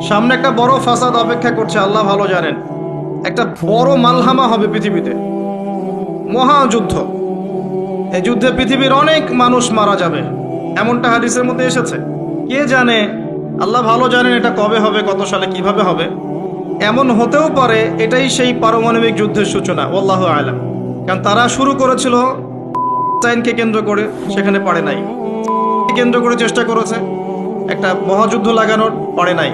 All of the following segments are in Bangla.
সামনে একটা বড় ফাসাদ অপেক্ষা করছে, আল্লাহ ভালো জানেন। একটা বড় মালহামা হবে পৃথিবীতে, মহাযুদ্ধ। এই যুদ্ধে পৃথিবীর অনেক মানুষ মারা যাবে, এমনটা হাদিসের মধ্যে এসেছে। কে জানে, আল্লাহ ভালো জানেন এটা কবে হবে, কত সালে, কিভাবে হবে। এমন হতেও পারে এটাই সেই পারমাণবিক যুদ্ধের সূচনা, আল্লাহু আলাম। কারণ তারা শুরু করেছিল চাইনকে কেন্দ্র করে, সেখানে পারে নাই। কেন্দ্র করে চেষ্টা করেছে একটা মহাযুদ্ধ লাগানোর, পারে নাই।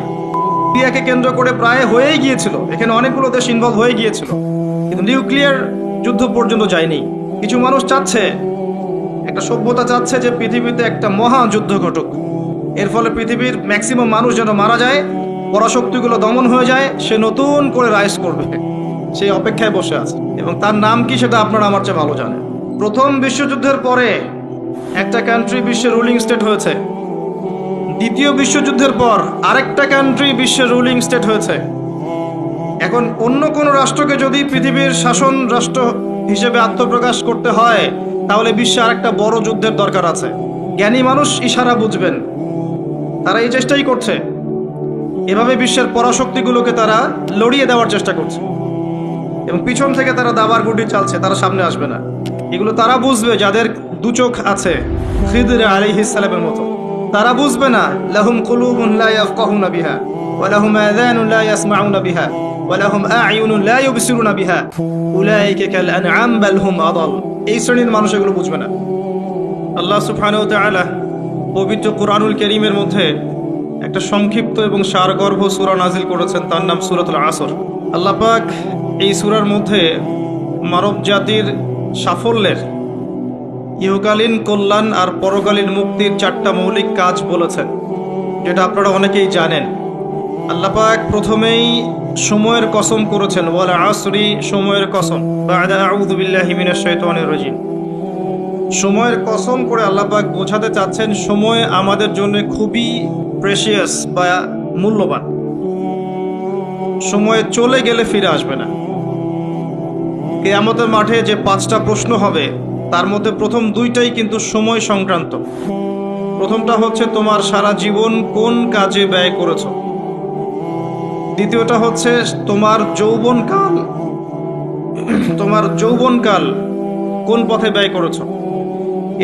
সিরিয়াকে কেন্দ্র করে প্রায় হয়েই গিয়েছিল, এখানে অনেকগুলো দেশ ইনভলভ হয়ে গিয়েছিল, কিন্তু নিউক্লিয়ার যুদ্ধ পর্যন্ত যায়নি। কিছু মানুষ চাচ্ছে, একটা সভ্যতা চাচ্ছে যে পৃথিবীতে একটা মহাযুদ্ধ ঘটুক, এর ফলে পৃথিবীর ম্যাক্সিমাম মানুষ যেন মারা যায়, পরাশক্তিগুলো দমন হয়ে যায়, সে নতুন করে রাইজ করবে, সেই অপেক্ষায় বসে আছে। এবং তার নাম কি সেটা আপনারা আমার চেয়ে ভালো জানেন। প্রথম বিশ্বযুদ্ধের পরে একটা কান্ট্রি বিশ্বের রুলিং স্টেট হয়েছে, দ্বিতীয় বিশ্বযুদ্ধের পর আরেকটা কান্ট্রি বিশ্বের রুলিং স্টেট হয়েছে। এখন অন্য কোনো রাষ্ট্রকে যদি পৃথিবীর শাসন রাষ্ট্র হিসেবে আত্মপ্রকাশ করতে হয়, তাহলে বিশ্বে আরেকটা বড় যুদ্ধের দরকার আছে। জ্ঞানী মানুষ ইশারা বুঝবেন, তারা এই চেষ্টাই করছে। এভাবে বিশ্বের পরাশক্তিগুলোকে তারা লড়িয়ে দেওয়ার চেষ্টা করছে, এবং পিছন থেকে তারা দাবার গুটি চালছে, তারা সামনে আসবে না। এগুলো তারা বুঝবে যাদের দু চোখ আছে, খিদর আলাইহিস সালামের মতো। তারা বুঝবে না, লাহুম কুলুবুন লা ইয়াফকাহুনা বিহা ওয়া লাহুম আযানুন লা ইয়াসমাউনা বিহা ওয়া লাহুম আ'য়ুনুন লা ইউবসিরুনা বিহা উলাইকা কাল আনআম বাল হুম আদাল। এই শ্রেণীর মানুষ এগুলো বুঝবে না। আল্লাহ সুবহানাহু ওয়া তাআলা পবিত্র কুরআনুল কারীমের মধ্যে একটা সংক্ষিপ্ত এবং সারগর্ভ সূরা নাজিল করেছেন, তার নাম সূরাতুল আসর। আল্লাহ পাক এই সূরার মধ্যে মানব জাতির সাফল্যের, ইহকালীন কল্যাণ আর পরকালীন মুক্তির 4টা মৌলিক কাজ বলেছেন, যেটা আপনারা অনেকেই জানেন। আল্লাহ পাক প্রথমেই সময়ের কসম করেছেন, ওয়াল আসরি, সময়ের কসম। বা'দা আউযু বিল্লাহি মিনাশ শাইতানির রাজিম। সময়ের কসম করে আল্লাহ পাক বোঝাতে চাচ্ছেন সময় আমাদের জন্য খুবই প্রেশিয়াস বা মূল্যবান। সময় চলে গেলে ফিরে আসবে না। কিয়ামতের মাঠে যে 5টা প্রশ্ন হবে, তার মধ্যে প্রথম 2টাই কিন্তু সময় সংক্রান্ত। প্রথমটা হচ্ছে তোমার সারা জীবন কোন কাজে ব্যয় করেছো, দ্বিতীয়টা হচ্ছে তোমার যৌবনকাল কোন পথে ব্যয় করেছো।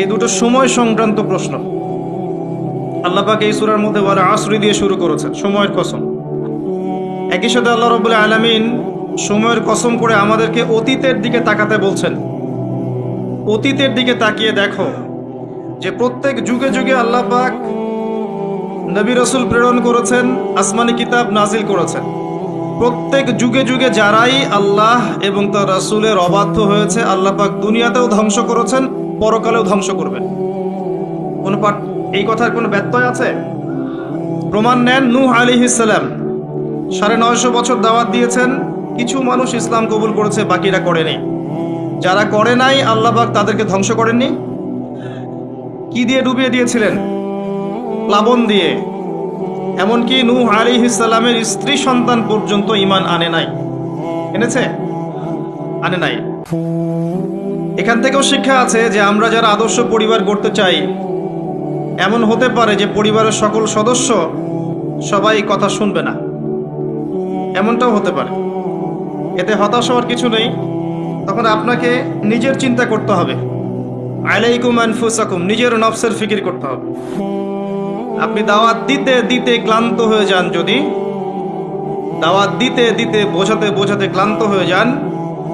এই দুটো সময় সংক্রান্ত প্রশ্ন। আল্লাহ পাক এই সূরার মধ্যে ওয়াল আসরি দিয়ে শুরু করেছেন, সময়ের কসম। একই সাথে আল্লাহ রাব্বুল আলামিন সময়ের কসম করে আমাদেরকে অতীতের দিকে তাকাতে বলছেন। অতীতের দিকে তাকিয়ে দেখো যে প্রত্যেক যুগে যুগে আল্লাহ পাক নবী রাসূল প্রেরণ করেছেন, আসমানি কিতাব নাজিল করেছেন। প্রত্যেক যুগে যুগে যারাই আল্লাহ এবং তার রাসূলের অবাধ্য হয়েছে, আল্লাহ পাক দুনিয়াতেও ধ্বংস করেছেন, পরকালেও ধ্বংস করবেন। এই কথার কোনো ব্যত্যয় আছে? প্রমাণ নেন, নূহ আলাইহিস সালাম 950 বছর দাওয়াত দিয়েছেন, কিছু মানুষ ইসলাম কবুল করেছে, বাকিরা করেনি। যারা করে নাই আল্লাহ পাক তাদেরকে ধ্বংস করেননি। কি দিয়ে ডুবিয়ে দিয়েছিলেন? প্লাবন দিয়ে। এমনকি নূহ আলাইহিস সালামের স্ত্রী সন্তান পর্যন্ত ঈমান আনে নাই। এনেছে? আনে নাই। এখান থেকেও শিক্ষা আছে যে আমরা যারা আদর্শ পরিবার গড়তে চাই, এমন হতে পারে যে পরিবারের সকল সদস্য সবাই কথা শুনবে না, এমনটাও হতে পারে। এতে হতাশ হওয়ার কিছু নেই। তখন আপনাকে নিজের চিন্তা করতে হবে, আলাইকুম আনফুসাকুম, নিজের নফসের ফিকির করতে হবে। আপনি দাওয়াত দিতে দিতে ক্লান্ত হয়ে যান, যদি দাওয়াত দিতে দিতে বোঝাতে বোঝাতে ক্লান্ত হয়ে যান,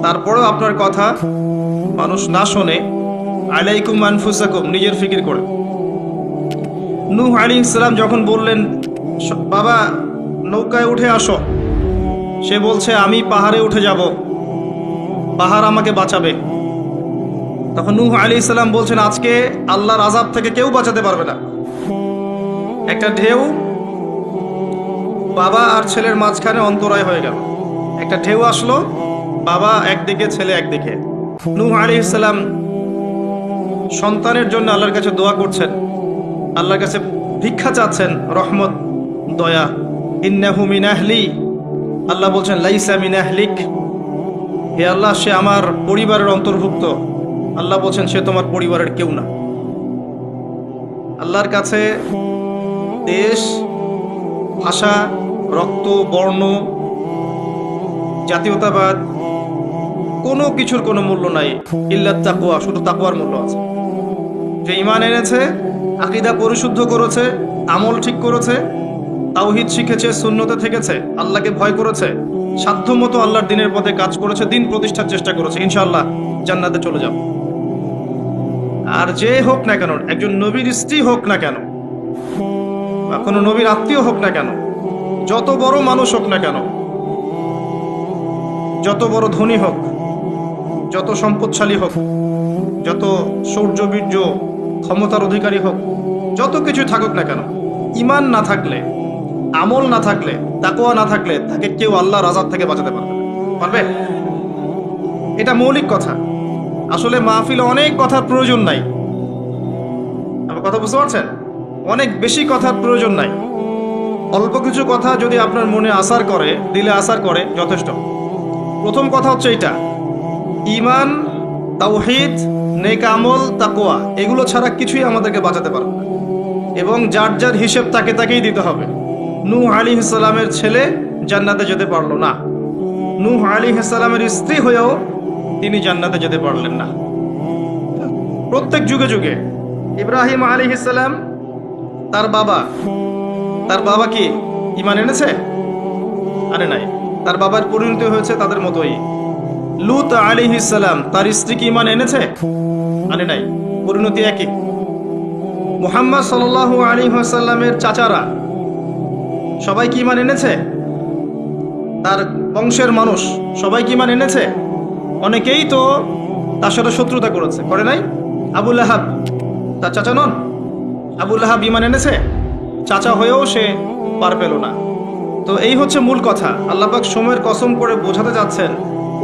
তারপরেও আপনার কথা মানুষ না শোনে, আলাইকুম আনফুসাকুম, নিজের ফিকির করে। নূহ আলাইহিস সালাম যখন বললেন, বাবা নৌকায় উঠে আসো, সে বলছে আমি পাহাড়ে উঠে যাব, পাহাড় আমাকে বাঁচাবে। তখন নূহ আলাইহিস সালাম বলছেন, আজকে আল্লাহর আযাব থেকে কেউ বাঁচাতে পারবে না। একটা ঢেউ বাবা আর ছেলের মাঝখানে অন্তরায় হয়ে গেল। একটা ঢেউ আসলো, বাবা একদিকে, ছেলে একদিকে। নূহ আলাইহিস সালাম সন্তানের জন্য আল্লাহর কাছে দোয়া করছেন, আল্লাহর কাছে ভিক্ষা চাচ্ছেন, রহমত, দয়া। ইন্নাহু মিন আহলি, আল্লাহ বলছেন লাইসা মিন আহলিক, হে আল্লাহ সে আমার পরিবারের অন্তর্ভুক্ত। আল্লাহ বলছেন সে তোমার পরিবারের কেউ না। আল্লাহর কাছে দেশ, ভাষা, রক্ত, বর্ণ, জাতীয়তাবাদ, কোনো কিছুর কোনো মূল্য নাই। ইল্লাত তাকওয়া, শুধু তাকওয়ার মূল্য আছে। যে ঈমান এনেছে, আকীদা পরিশুদ্ধ করেছে, আমল ঠিক করেছে, তাওহীদ শিখেছে, সুন্নতে থেকেছে, আল্লাহকে ভয় করেছে, সাধ্যমতো আল্লাহর দিনের পথে কাজ করেছে, দিন প্রতিষ্ঠার চেষ্টা করেছে, ইনশাআল্লাহ জান্নাতে চলে যাব। আর যে হোক না কেন, একজন নবীর স্ত্রী হোক না কেন, বা কোনো নবীর আত্মীয় হোক না কেন, যত বড় মানুষ হোক না কেন, যত বড় ধনী হোক, যত সম্পদশালী হোক, যত শৌর্য বীর্য ক্ষমতার অধিকারী হোক, যত কিছু থাকুক না কেন, ঈমান না থাকলে, আমল না থাকলে, তাকওয়া না থাকলে, তাকে কেউ আল্লাহর আযাব থেকে বাঁচাতে পারবে? এটা মৌলিক কথা। আসলে মাহফিলে অনেক কথার প্রয়োজন নাই। আমার কথা বুঝতে পারছেন? অনেক বেশি কথার প্রয়োজন নাই। অল্প কিছু কথা যদি আপনার মনে আসার করে, দিলে আসার করে, যথেষ্ট। প্রথম কথা হচ্ছে এইটা, ঈমান, তাওহীদ, নেক আমল, তাকওয়া, এগুলো ছাড়া কিছুই আমাদেরকে বাঁচাতে পারবে না। এবং যার যার হিসেব তাকেই দিতে হবে। নূহ আলাইহিস সালামের ছেলে জান্নাতে যেতে পারলো না, নূহ আলাইহিস সালামের স্ত্রী হয়েও তিনি জান্নাতে যেতে পারলেন না। প্রত্যেক যুগে যুগে ইব্রাহিম আলাইহিস সালাম, তার বাবা কি ঈমান এনেছে? আনে নাই। তার বাবার পরিণতি হয়েছে তাদের মতোই। লূত আলাইহিস সালাম, তার স্ত্রী কি ঈমান এনেছে? আনে নাই, পরিণতি একই। মুহাম্মদ সাল্লাল্লাহু আলাইহি ওয়াসাল্লামের চাচারা সবাই কি ঈমান এনেছে? তার বংশের মানুষ সবাই কি ঈমান এনেছে? অনেকেই তো তার সাথে শত্রুতা করেছে, করে নাই? আবু লাহাব তার চাচা নন? আবু লাহাব ঈমান এনেছে, চাচা হয়েও সে পার পেল না। তো এই হচ্ছে মূল কথা। আল্লাহ পাক সময়ের কসম করে বোঝাতে যাচ্ছেন,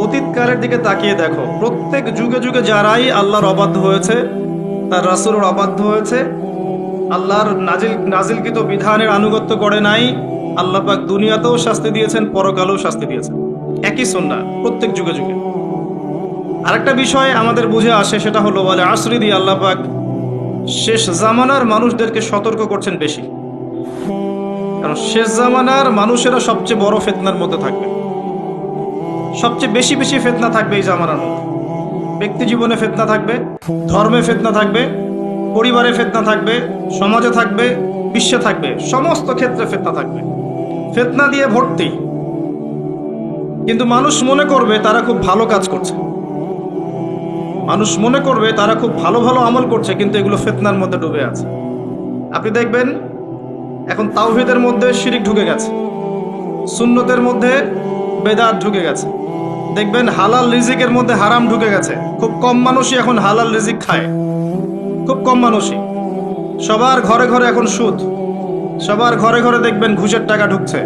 অতীতকালের দিকে তাকিয়ে দেখো, প্রত্যেক যুগে যুগে যারাই আল্লাহর অবাধ্য হয়েছে, তার রাসূলের অবাধ্য হয়েছে, আল্লাহর নাজিলকৃত বিধানের আনুগত্য করে নাই, আল্লাহ পাক দুনিয়াতেও শাস্তি দিয়েছেন, পরকালেও শাস্তি দিয়েছেন। একই সুন্নাহ প্রত্যেক যুগে যুগে। আরেকটা বিষয় আমাদের বুঝে আসে, সেটা হলো ওয়াল আসরি দিয়ে আল্লাহ পাক শেষ জামানার মানুষদেরকে সতর্ক করছেন বেশি। কারণ শেষ জামানার মানুষেরা সবচেয়ে বড় ফিতনার মধ্যে থাকবে, সবচেয়ে বেশি ফিতনা থাকবে এই জামানার মধ্যে। ব্যক্তি জীবনে ফিতনা থাকবে, ধর্মে ফিতনা থাকবে, পরিবারে ফিতনা থাকবে, সমাজে থাকবে, বিশ্বে থাকবে, সমস্ত ক্ষেত্রে ফিতনা থাকবে। ফিতনা দিয়ে ভর্তি। কিন্তু মানুষ মনে করবে তারা খুব ভালো কাজ করছে, মানুষ মনে করবে তারা খুব ভালো ভালো আমল করছে, কিন্তু এগুলো ফিতনার মধ্যে ডুবে আছে। আপনি দেখবেন এখন তাওহীদের মধ্যে শিরিক ঢুকে গেছে, সুন্নতের মধ্যে বেদাত ঢুকে গেছে। দেখবেন হালাল রিজিকের মধ্যে হারাম ঢুকে গেছে। খুব কম মানুষই এখন হালাল রিজিক খায়, খুব কম মানুষই। সবার ঘরে ঘরে এখন সুদ, সবার ঘরে ঘরে দেখবেন ঘুষের টাকা ঢুকছে,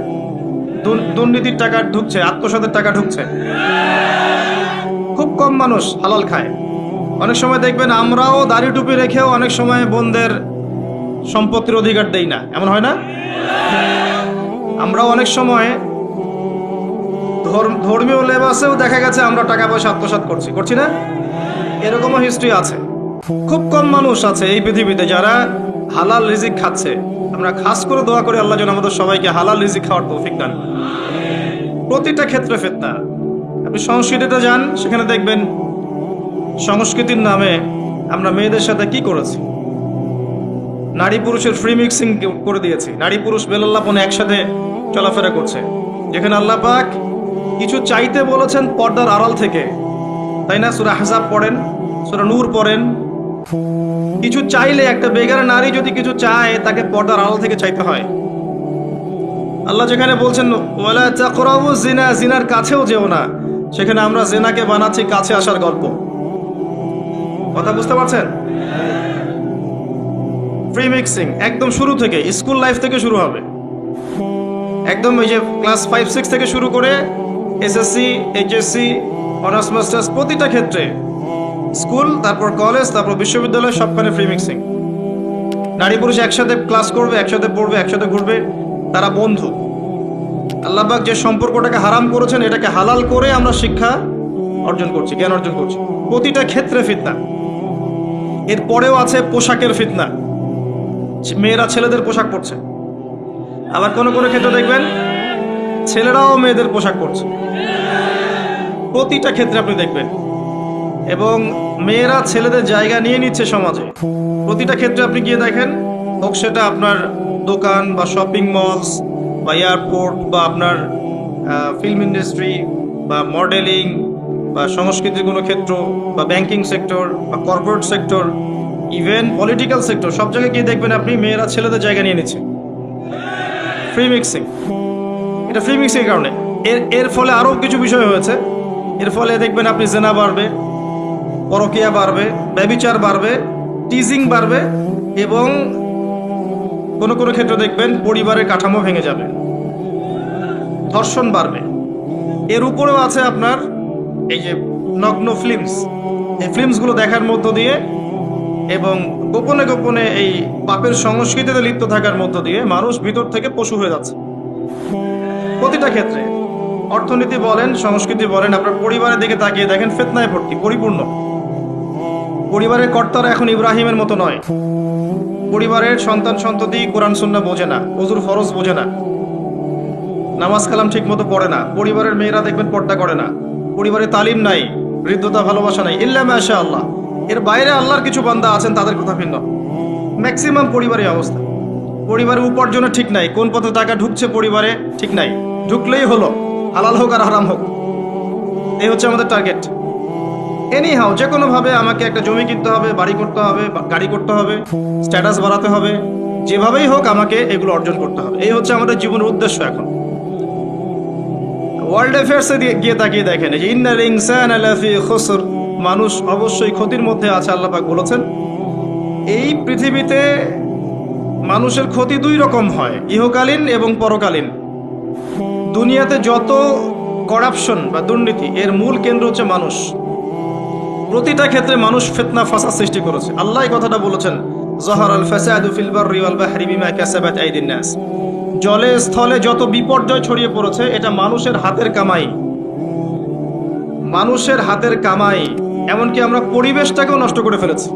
দুর্নীতির টাকা ঢুকছে, আত্মসাতের টাকা ঢুকছে। খুব কম মানুষ হালাল খায়। অনেক সময় দেখবেন আমরাও দাড়ি টুপি রেখেও অনেক সময় বোনদের সম্পত্তির অধিকার দেই না, এমন হয় না? আমরাও অনেক সময় ধর্মীয় লেবাসেও দেখা গেছে আমরা টাকা পয়সা আত্মসাৎ করছি না? এরকমও হিস্ট্রি আছে। খুব কম মানুষ আছে এই পৃথিবীতে যারা হালাল রিজিক খাচ্ছে। আমরা খাস করে দোয়া করি আল্লাহ যেন আমাদের সবাইকে হালাল রিজিক খাওয়ার তৌফিক দান। প্রতিটা ক্ষেত্রে ফিতনা। আপনি সংস্কৃতিতে যান, সেখানে দেখবেন সংস্কৃতির নামে আমরা মেয়েদের সাথে কি করেছি, নারী পুরুষের ফ্রি মিক্সিং করে দিয়েছি। নারী পুরুষ বেলাল্লাপনে একসাথে চলাফেরা করছে, যেখানে আল্লাহ পাক কিছু চাইতে বলেছেন পর্দার আড়াল থেকে, তাই না? সূরা আহজাব পড়েন, সূরা নূর পড়েন। কিছু চাইলে, একটা বেগারা নারী যদি কিছু চায়, তাকে পর্দার আড়াল থেকে চাইতে হয়। আল্লাহ যেখানে বলছেন ওয়ালা তাকরাবু জিনা, জিনার কাছেও যেও না, সেখানে আমরা জিনাকে বানাচ্ছি কাছে আসার গল্প। কথা বুঝতে পারছেন? ফ্রি মিক্সিং একদম শুরু থেকে, স্কুল লাইফ থেকে শুরু হবে। একদম এই যে ক্লাস 5-6 থেকে শুরু করে এসএসসি, এইচএসসি, অনার্স মাস্টার্স, প্রতিটা ক্ষেত্রে, স্কুল, তারপর কলেজ, তারপর বিশ্ববিদ্যালয়, সবখানে ফ্রি মিক্সিং। নারী পুরুষ একসাথে ক্লাস করবে, একসাথে পড়বে, একসাথে ঘুরবে, তারা বন্ধু। আল্লাহ পাক যে সম্পর্কটাকে হারাম করেছেন, এটাকে হালাল করে আমরা শিক্ষা অর্জন করছি, জ্ঞান অর্জন করছি। প্রতিটা ক্ষেত্রে ফিতনা। এরপরেও আছে পোশাকের ফিতনা, মেয়েরা ছেলেদের পোশাক পরছে। আবার কোনো কোনো ক্ষেত্রে দেখবেন ছেলেরাও মেয়েদের পোশাক পরছে, প্রতিটা ক্ষেত্রে আপনি দেখবেন। এবং মেয়েরা ছেলেদের জায়গা নিয়ে নিচ্ছে সমাজে, প্রতিটা ক্ষেত্রে আপনি গিয়ে দেখেন, হোক সেটা আপনার দোকান বা শপিং মলস বা এয়ারপোর্ট বা আপনার ফিল্ম ইন্ডাস্ট্রি বা মডেলিং বা সংস্কৃতির কোনো ক্ষেত্র বা ব্যাংকিং সেক্টর বা corporate sector, even political sector, সব জায়গায় গিয়ে দেখবেন আপনি মেয়েরা ছেলেদের জায়গা নিয়ে নিচ্ছে। ফ্রি মিক্সিং, এটা ফ্রি মিক্সিংয়ের কারণে। এর ফলে আরও কিছু বিষয় হয়েছে। এর ফলে দেখবেন আপনি জেনা বাড়বে, পরকীয়া বাড়বে, ব্যভিচার বাড়বে, টিজিং বাড়বে, এবং কোনো কোনো ক্ষেত্রে দেখবেন পরিবারের কাঠামো ভেঙে যাবে, ধর্ষণ বাড়বে। এর উপরেও আছে আপনার এই যে নগ্ন ফিল্মস, এই ফিল্মসগুলো দেখার মধ্য দিয়ে এবং গোপনে গোপনে এই পাপের সংস্কৃতিতে লিপ্ত থাকার মধ্য দিয়ে মানুষ ভিতর থেকে পশু হয়ে যাচ্ছে। প্রতিটা ক্ষেত্রে, অর্থনীতি বলেন, সংস্কৃতি বলেন, আপনার পরিবারের দিকে তাকিয়ে দেখেন, ফিতনায় ভর্তি, পরিপূর্ণ। পরিবারের কর্তারা এখন ইব্রাহিমের মতো নয়। পরিবারের সন্তান সন্ততি কোরআন সুন্নাহ বোঝে না, ওযুর ফরজ বোঝে না, নামাজ কালাম ঠিক মতো পড়ে না। পরিবারের মেয়েরা দেখবেন পর্দা করে না। পরিবারে তালিম নাই, হৃদ্যতা, ভালোবাসা নাই, ইল্লা মাশা আল্লাহ। এর বাইরে আল্লাহর কিছু বান্দা আছেন, তাদের কথা ভিন্ন। ম্যাক্সিমাম পরিবারের অবস্থা, পরিবারের উপার্জনে ঠিক নাই, কোন পথে টাকা ঢুকছে পরিবারে ঠিক নাই, ঢুকলেই হলো, হালাল হোক আর হারাম হোক, এই হচ্ছে আমাদের টার্গেট। এনিহাও যে কোনোভাবে আমাকে একটা জমি কিনতে হবে, বাড়ি করতে হবে, গাড়ি করতে হবে, স্ট্যাটাস বাড়াতে হবে, যেভাবেই হোক আমাকে এগুলো অর্জন করতে হবে। এই হচ্ছে আমাদের জীবনের উদ্দেশ্য। এখন ওয়ার্ল্ড অ্যাফেয়ার্সে গিয়ে তাকিয়ে দেখেন, যে ইন্নাল ইনসানা লাফি খুসর, মানুষ অবশ্যই ক্ষতির মধ্যে আছে। আল্লাহ পাক বলেছেন, এই পৃথিবীতে মানুষের ক্ষতি দুই রকম হয়, ইহকালীন এবং পরকালীন। দুনিয়াতে যত করাপশন বা দুর্নীতি, এর মূল কেন্দ্র হচ্ছে মানুষ। প্রতিটা ক্ষেত্রে মানুষ ফিতনা ফাসাদ সৃষ্টি করেছে। আল্লাহ এই কথাটা বলেছেন, যাহারাল ফাসাদু ফিল বাররি ওয়াল বাহরি বিমা কাসাবাত আইদিন নাস। জলে স্থলে যত বিপর্যয় ছড়িয়ে পড়েছে, এটা মানুষের হাতের কামাই, মানুষের হাতের কামাই। এমনকি আমরা পরিবেশটাকেও নষ্ট করে ফেলেছি,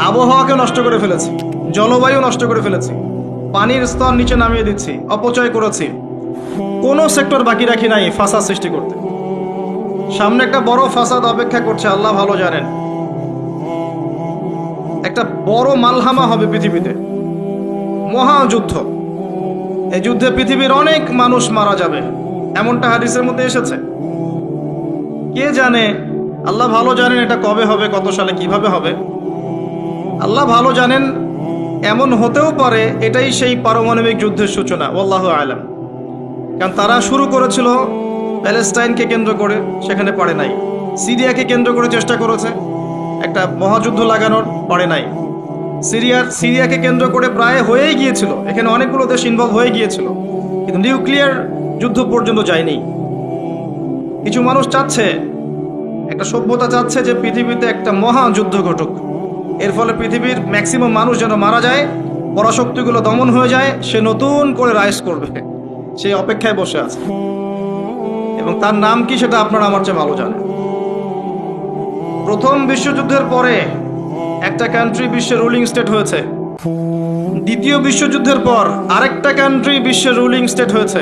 আবহাওয়াকে নষ্ট করে ফেলেছি, জলবায়ু নষ্ট করে ফেলেছি, পানির স্তর নিচে নামিয়ে দিচ্ছি, অপচয় করেছি। কোনো সেক্টর বাকি রাখি নাই ফাসাদ সৃষ্টি করতে। সামনে একটা বড় ফাসাদ অপেক্ষা করছে, আল্লাহ ভালো জানেন। একটা বড় মালহামা হবে পৃথিবীতে, মহাযুদ্ধ। এই যুদ্ধে পৃথিবীর অনেক মানুষ মারা যাবে, এমনটা হাদিসের মধ্যে এসেছে। কে জানে, আল্লাহ ভালো জানেন এটা কবে হবে, কত সালে, কিভাবে হবে, আল্লাহ ভালো জানেন। এমন হতেও পারে এটাই সেই পারমাণবিক যুদ্ধের সূচনা, আল্লাহু আলাম। কারণ তারা শুরু করেছিল প্যালেস্টাইনকে কেন্দ্র করে, সেখানে পারে নাই। সিরিয়াকে কেন্দ্র করে চেষ্টা করেছে একটা মহাযুদ্ধ লাগানোর, পারে নাই। সিরিয়াকে কেন্দ্র করে প্রায় হয়েই গিয়েছিল, এখানে অনেকগুলো দেশ ইনভলভ হয়ে গিয়েছিল, কিন্তু নিউক্লিয়ার যুদ্ধ পর্যন্ত যায়নি। কিছু মানুষ চাচ্ছে, একটা সভ্যতা চাচ্ছে যে পৃথিবীতে একটা মহাযুদ্ধ ঘটুক, এর ফলে পৃথিবীর ম্যাক্সিমাম মানুষ যেন মারা যায়, পরাশক্তিগুলো দমন হয়ে যায়, সে নতুন করে রাইজ করবে, সেই অপেক্ষায় বসে আছে। এবং তার নাম কি সেটা আপনারা আমার চেয়ে ভালো জানেন। প্রথম বিশ্বযুদ্ধের পরে একটা কান্ট্রি বিশ্বের রুলিং স্টেট হয়েছে, দ্বিতীয় বিশ্বযুদ্ধের পর আরেকটা কান্ট্রি বিশ্বের রুলিং স্টেট হয়েছে।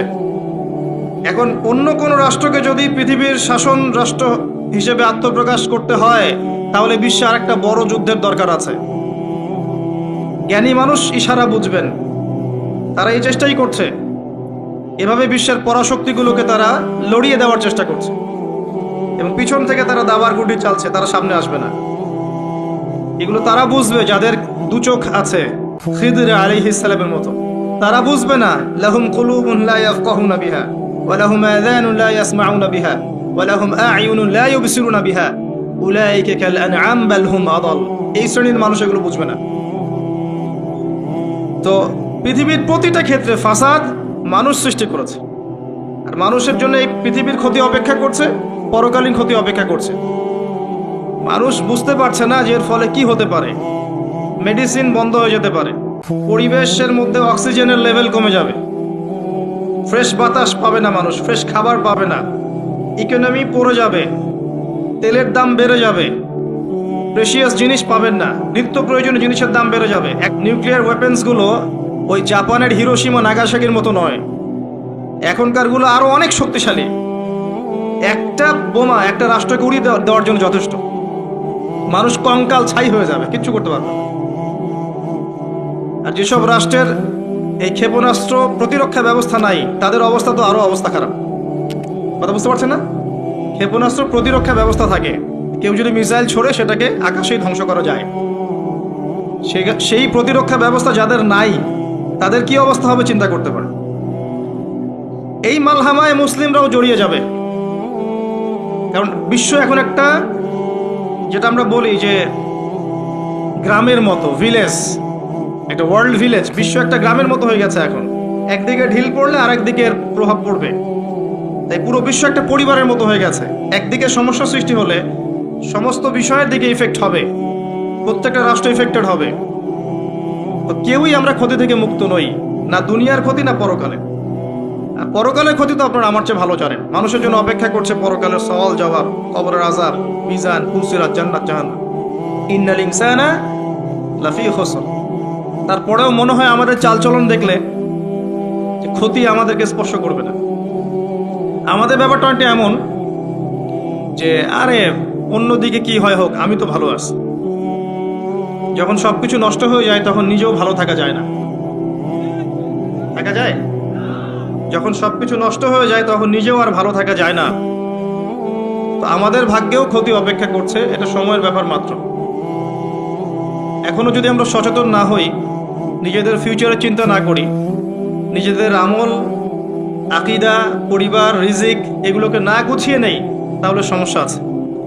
এখন অন্য কোনো রাষ্ট্রকে যদি পৃথিবীর শাসন রাষ্ট্র হিসেবে আত্মপ্রকাশ করতে হয়, তাহলে বিশ্বে আরেকটা বড় যুদ্ধের দরকার আছে। জ্ঞানী মানুষ ইশারা বুঝবেন, তারা এই চেষ্টাই করছে। এভাবে বিশ্বের পরাশক্তিগুলোকে তারা লড়িয়ে দেওয়ার চেষ্টা করছে, এবং পিছন থেকে তারা দাবার গুটি চালছে, তারা সামনে আসবে না। এগুলো তারা বুঝবে যাদের দু চোখ আছে, খিদর আলাইহিস সালামের মতো। তারা বুঝবে না, লাহুম কুলুবুন লা ইয়াফকাহুনা বিহা ওয়া লাহুম আযানুন লা ইয়াসমাউনা বিহা ওয়া লাহুম আ'য়ুনুন লা ইউবসিরুনা বিহা উলাইকা কাল আনআম বাল হুম আদাল। এই শ্রেণীর মানুষ এগুলো বুঝবে না। তো পৃথিবীর প্রতিটা ক্ষেত্রে ফাসাদ মানুষ সৃষ্টি করেছে, আর মানুষের জন্য এই পৃথিবীর ক্ষতি অপেক্ষা করছে, পরকালীন ক্ষতি অপেক্ষা করছে। মানুষ বুঝতে পারছে না যে এর ফলে কি হতে পারে। মেডিসিন বন্ধ হয়ে যেতে পারে, পরিবেশের মধ্যে অক্সিজেনের লেভেল কমে যাবে, ফ্রেশ বাতাস পাবে না মানুষ, ফ্রেশ খাবার পাবে না, ইকোনমি পড়ে যাবে, তেলের দাম বেড়ে যাবে, প্রেশিয়াস জিনিস পাবেন না, নিত্য প্রয়োজনীয় জিনিসের দাম বেড়ে যাবে। এক নিউক্লিয়ার ওয়েপেন্সগুলো ওই জাপানের হিরোশিমা নাগাসাকির মতো নয়, এখনকারগুলো আরো অনেক শক্তিশালী। একটা বোমা একটা রাষ্ট্রকে উড়িয়ে দেওয়ার জন্য যথেষ্ট। মানুষ কঙ্কাল ছাই হয়ে যাবে, কিচ্ছু করতে পারবে না। আর যেসব রাষ্ট্রের এই ক্ষেপণাস্ত্র প্রতিরক্ষা ব্যবস্থা নাই, তাদের অবস্থা তো আরো অবস্থা খারাপ। কথা বুঝতে পারছেন না? ক্ষেপণাস্ত্র প্রতিরক্ষা ব্যবস্থা থাকে, কেউ যদি মিসাইল ছোড়ে সেটাকে আকাশেই ধ্বংস করা যায়। সেই প্রতিরক্ষা ব্যবস্থা যাদের নাই, তাদের কি অবস্থা হবে চিন্তা করতে পারে। এই মালহামায় মুসলিমরাও জড়িয়ে যাবে, কারণ বিশ্ব এখন একটা, যেটা আমরা বলি যে গ্রামের মতো, ভিলেজ, একটা ওয়ার্ল্ড ভিলেজ, বিশ্ব একটা গ্রামের মতো হয়ে গেছে এখন। একদিকে ঢিল পড়লে আর একদিকের প্রভাব পড়বে, তাই পুরো বিশ্ব একটা পরিবারের মতো হয়ে গেছে। একদিকে সমস্যা সৃষ্টি হলে সমস্ত বিষয়ের দিকে ইফেক্ট হবে, প্রত্যেকটা রাষ্ট্র ইফেক্টেড হবে। তো কেউই আমরা ক্ষতি থেকে মুক্ত নই, না দুনিয়ার ক্ষতি না পরকালে। আর পরকালের ক্ষতি তো আপনারা আমার চেয়ে ভালো জানেন। মানুষের জন্য অপেক্ষা করছে পরকালের সওয়াল জবাব, কবরের আযাব, মিজান, ফুলসিরাত, জান্নাত জাহান্নাম। ইন্নাল ইনসানা লাফি খুসর। তারপরেও মনে হয় আমাদের চালচলন দেখলে যে ক্ষতি আমাদেরকে স্পর্শ করবে না। আমাদের ব্যাপারটা অনেকটা এমন যে আরে অন্যদিকে কি হয় হোক, আমি তো ভালো আছি। যখন সবকিছু নষ্ট হয়ে যায় তখন নিজেও ভালো থাকা যায় না। থাকা যায়? যখন সবকিছু নষ্ট হয়ে যায় তখন নিজেও আর ভালো থাকা যায় না। তো আমাদের ভাগ্যেও ক্ষতি অপেক্ষা করছে, এটা সময়ের ব্যাপার মাত্র। এখনো যদি আমরা সচেতন না হই, নিজেদের ফিউচারের চিন্তা না করি, নিজেদের আমল, আকীদা, পরিবার, রিজিক এগুলোকে না গুছিয়ে নেই, তাহলে সমস্যা আছে।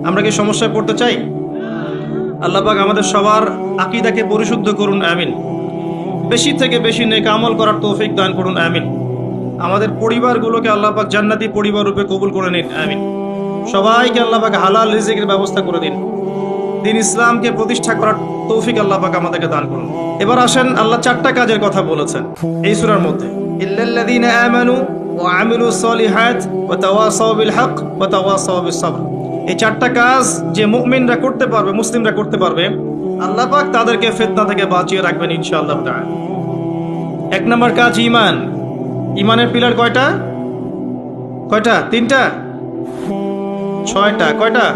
আমরা কি সমস্যায় পড়তে চাই? আল্লাহ পাক আমাদের সবার আকীদাকে পরিশুদ্ধ করুন, আমিন। বেশি থেকে বেশি নেক আমল করার তৌফিক দান করুন, আমিন। আমাদের পরিবারগুলোকে আল্লাহ পাক জান্নাতি পরিবার রূপে কবুল করে নিন, আমিন। সবাইকে আল্লাহ পাক হালাল রিজিকের ব্যবস্থা করে দিন। দিন ইসলামকে প্রতিষ্ঠা করার তৌফিক আল্লাহ পাক আমাদেরকে দান করুন। এবার আসেন, আল্লাহ 4টা কাজের কথা বলেছেন এই সূরার মধ্যে। ইল্লাল্লাযীনা আমানু ওয়া আমিলুস সলিহাত ওয়া তাওয়াসাউ বিল হক ওয়া তাওয়াসাউ বিস সাবর। এই 4টা কাজ যে মুমিনরা করতে পারবে, মুসলিমরা করতে পারবে, আল্লাহ পাক তাদেরকে ফিতনা থেকে বাঁচিয়ে রাখবেন ইনশাআল্লাহ তাআলা। 1 নম্বর কাজ ঈমান। ঈমানের পিলার কয়টা? 3টা? 6টা? কয়টা?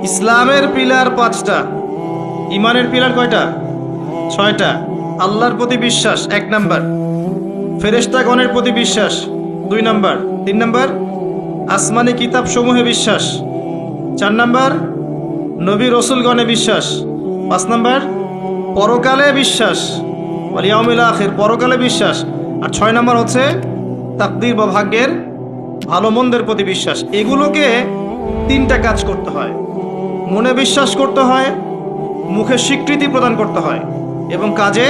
ইসলামের পিলার 5টা, ঈমানের পিলার কয়টা? 6টা। আল্লাহর প্রতি বিশ্বাস 1 নাম্বার, ফেরেশতাগণের প্রতি বিশ্বাস 2 নাম্বার, 3 নাম্বার আসমানি কিতাব সমূহে বিশ্বাস, 4 নাম্বার নবী রসুলগণে বিশ্বাস, 5 নাম্বার পরকালে বিশ্বাস, ওয়াল ইয়াউমিল আখির, পরকালে বিশ্বাস, আর 6 নাম্বার হচ্ছে তাকদীর বা ভাগ্যের ভালো মন্দের প্রতি বিশ্বাস। এগুলোকে 3টা কাজ করতে হয়। মনে বিশ্বাস করতে হয়, মুখে স্বীকৃতি প্রদান করতে হয়, এবং কাজে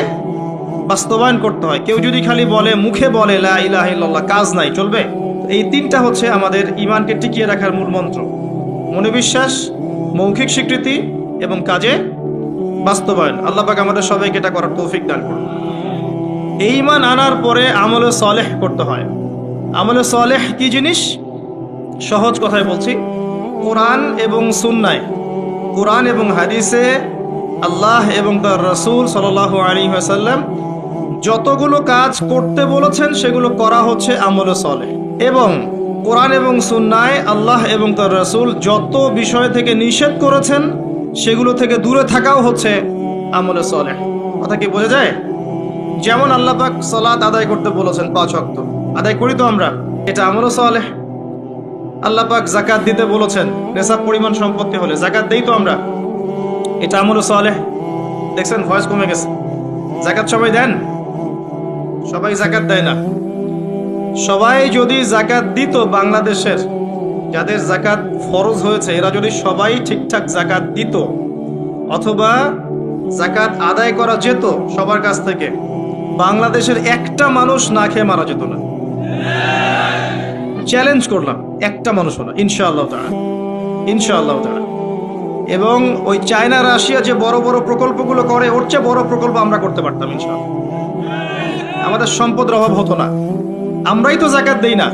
বাস্তবায়ন করতে হয়। কেউ যদি খালি বলে, মুখে বলে লা ইলাহা ইল্লাল্লাহ, কাজ নাই, চলবে? এই 3টা হচ্ছে আমাদের ঈমানকে টিকিয়ে রাখার মূল মন্ত্র। মনে বিশ্বাস, মৌখিক স্বীকৃতি এবং কাজে বাস্তবায়ন। আল্লাহ পাক আমাদের সবাইকে এটা করার তৌফিক দান করুন। এই ঈমান আনার পরে আমলে সালেহ করতে হয়। আমলে সালেহ কি জিনিস? সহজ কথায় বলছি, কোরআন এবং সুন্নায়, কোরআন এবং হাদিসে আল্লাহ এবং তার রাসূল সাল্লাল্লাহু আলাইহি ওয়াসাল্লাম যতগুলো কাজ করতে বলেছেন সেগুলো করা হচ্ছে আমলে সালেহ। এবং কোরআন এবং সুন্নায় আল্লাহ এবং তার রাসূল যত বিষয় থেকে নিষেধ করেছেন সেগুলো থেকে দূরে থাকাও হচ্ছে আমলে সালেহ। কথা কি বোঝা যায়? যেমন আল্লাহ পাক সালাত আদায় করতে বলেছেন 5 ওয়াক্ত, আদায় করি তো আমরা, এটা আমলে সালেহ। আল্লাহ পাক যাকাত দিতে বলেছেন, নেশাব পরিমাণ সম্পত্তি হলে যাকাত দেই তো আমরা, এটা আমলে সালেহ। দেখছেন ভয়েস কমে গেছে। যাকাত সবাই দেন? সবাই যাকাত দেয় না। সবাই যদি যাকাত দিত, বাংলাদেশের যাদের যাকাত ফরজ হয়েছে এরা যদি সবাই ঠিকঠাক যাকাত দিত, অথবা যাকাত আদায় করা যেত সবার কাছ থেকে, বাংলাদেশের একটা মানুষ না খেয়ে মারা যেত না। চ্যালেঞ্জ করলাম, একটা মানুষও না, ইনশাআল্লাহ তাআলা, ইনশাআল্লাহ তাআলা। এবং ওই চায়না, রাশিয়া যে বড় বড় প্রকল্পগুলো করে, ওর চেয়ে বড় প্রকল্প আমরা করতে পারতাম ইনশাআল্লাহ। আমাদের সম্পদের অভাব হতো না। আমরাই তো যাকাত দেই না,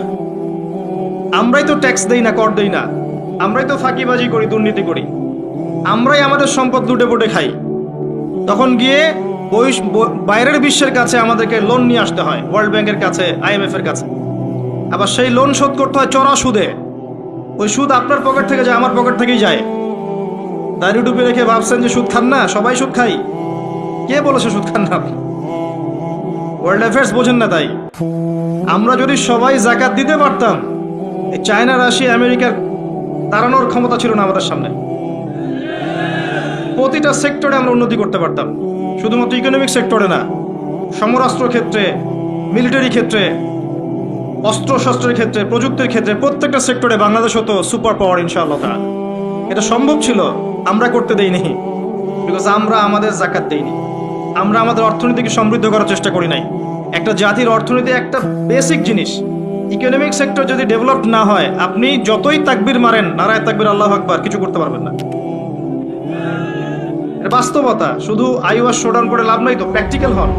আমরাই তো ট্যাক্স দেই না, কর দেই না, আমরাই তো ফাঁকিবাজি করি, দুর্নীতি করি, আমরাই আমাদের সম্পদ লুটে পুটে খাই। তখন গিয়ে বাইরের বিশ্বের কাছে আমাদেরকে লোন নিয়ে আসতে হয়, ওয়ার্ল্ড ব্যাংকের কাছে, IMF এর কাছে। আবার সেই লোন শোধ করতে হয় চড়া সুদে। ওই সুদ আপনার পকেট থেকে যায়, আমার পকেট থেকেই যায়। দাড়ি টুপি রেখে ভাবছেন যে সুদ খান না, সবাই সুদ খাই। কে বলেছে সুদ খান না? ওয়ার্ল্ড অ্যাফেয়ার্স বোঝেন না তাই। আমরা যদি সবাই যাকাত দিতে পারতাম, এই চায়না, রাশিয়া, আমেরিকার তাড়ানোর ক্ষমতা ছিল না আমাদের সামনে। প্রতিটা সেক্টরে আমরা উন্নতি করতে পারতাম, শুধুমাত্র ইকোনমিক সেক্টরে না, সমরাস্ত্র ক্ষেত্রে, মিলিটারি ক্ষেত্রে, অস্ত্রশস্ত্রের ক্ষেত্রে, প্রযুক্তির ক্ষেত্রে, প্রত্যেকটা সেক্টরে বাংলাদেশ হতো সুপার পাওয়ার ইনশাআল্লাহ। এটা সম্ভব ছিল, আমরা করতে দেইনি। বিকজ আমরা আমাদের যাকাত দেইনি, আমরা আমাদের অর্থনীতিকে সমৃদ্ধ করার চেষ্টা করি নাই। একটা জাতির অর্থনীতি একটা বেসিক জিনিস। ইকোনমিক সেক্টর যদি ডেভেলপ না হয়, আপনি যতই তাকবীর মারেন, নারায়ে তাকবীর, আল্লাহু আকবার, কিছু করতে পারবেন না। এটা বাস্তবতা। শুধু আইওয়াস শোডাউন করে লাভ নাই তো, প্র্যাকটিক্যাল হন।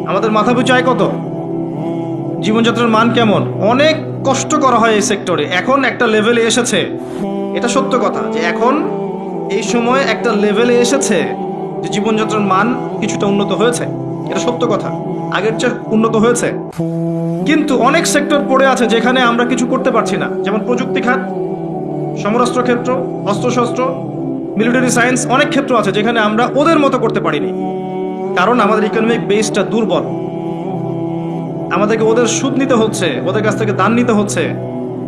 আমাদের মাথা পিছু আয় কত, জীবনযাত্রার মান কেমন, অনেক কষ্ট করা হয় এই সেক্টরে। এখন একটা লেভেলে এসেছে, এটা সত্য কথা, যে এখন এই সময় একটা লেভেলে এসেছে যে জীবনযাত্রার মান কিছুটা উন্নত হয়েছে। এটা সত্য কথা, আগের চেয়ে উন্নত হয়েছে। কিন্তু অনেক সেক্টর পড়ে আছে যেখানে আমরা কিছু করতে পারছি না, যেমন প্রযুক্তি খাত, সমরাস্ত্র ক্ষেত্র, অস্ত্রশস্ত্র, মিলিটারি সায়েন্স। অনেক ক্ষেত্র আছে যেখানে আমরা ওদের মতো করতে পারিনি, কারণ আমাদের ইকোনমিক বেসটা দুর্বল। আমাদেরকে ওদের সুদ নিতে হচ্ছে, ওদের কাছ থেকে দান নিতে হচ্ছে,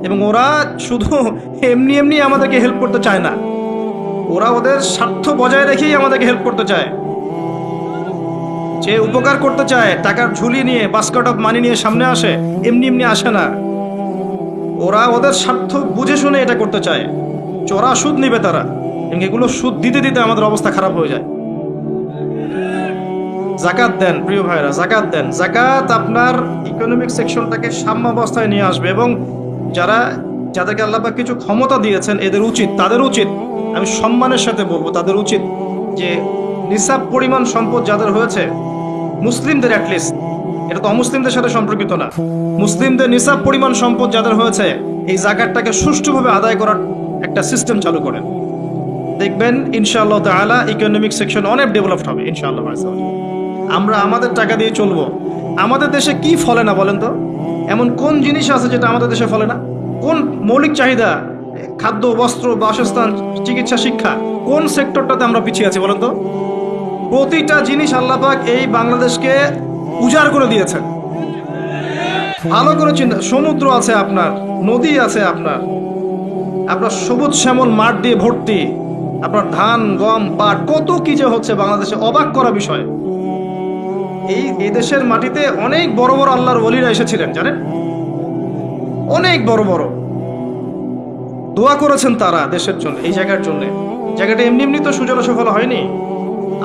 এবং ওরা শুধু এমনি এমনি আমাদেরকে হেল্প করতে চায় না, ওরা ওদের স্বার্থ বজায় রেখেই আমাদেরকে হেল্প করতে চায়। যে উপকার করতে চায়, টাকার ঝুলি নিয়ে, বাস্কেট অফ মানি নিয়ে সামনে আসে, এমনি এমনি আসে না। ওরা ওদের স্বার্থ বুঝে শুনে এটা করতে চায়। চড়া সুদ নিবে তারা, এবং এগুলো সুদ দিতে দিতে আমাদের অবস্থা খারাপ হয়ে যায়। যাকাত দেন প্রিয় ভাইরা, যাকাত দেন। যাকাত আপনার ইকোনমিক সেকশনটাকে সাম্যাবস্থায় নিয়ে আসবে, এবং যাদেরকে আল্লাহ পাক কিছু ক্ষমতা দিয়েছেন, তাদের উচিত, আমি সম্মানের সাথে বলবো, তাদের উচিত যে নিসাব পরিমাণ সম্পদ যাদের হয়েছে, মুসলিমদের অ্যাটলিস্ট, এটা তো অমুসলিমদের সাথে সম্পর্কিত না, মুসলিমদের নিসাব পরিমাণ সম্পদ যাদের হয়েছে, এই যাকাতটাকে সুষ্ঠুভাবে আদায় করার একটা সিস্টেম চালু করেন। দেখবেন ইনশাআল্লাহ তাআলা ইকোনমিক সেকশন অনেক ডেভেলপড হবে ইনশাআল্লাহ। আমরা আমাদের টাকা দিয়ে চলবো। আমাদের দেশে কি ফলে না বলেন তো? এমন কোন জিনিস আছে যেটা আমাদের দেশে ফলে না? কোন মৌলিক চাহিদা, খাদ্য, বস্ত্র, বাসস্থান, চিকিৎসা, শিক্ষা, কোন সেক্টরটাতে আমরা পিছিয়ে আছি বলেন তো? প্রতিটা জিনিস আল্লাহ পাক এই বাংলাদেশকে উজাড় করে দিয়েছেন। ভালো করে চিন্তা, সমুদ্র আছে আপনার, নদী আছে আপনার সবুজ শ্যামল মাঠ দিয়ে ভর্তি, আপনার ধান, গম, পাট, কত কি যে হচ্ছে বাংলাদেশে, অবাক করা বিষয়। এই দেশের মাটিতে অনেক বড় বড় আল্লাহর ওলিরা এসেছিলেন, জানেন? অনেক বড় বড় দোয়া করেছেন তারা দেশের জন্য, এই জায়গার জন্য। জায়গাটা এমনি এমনি তো সুজলা সফল হয়নি।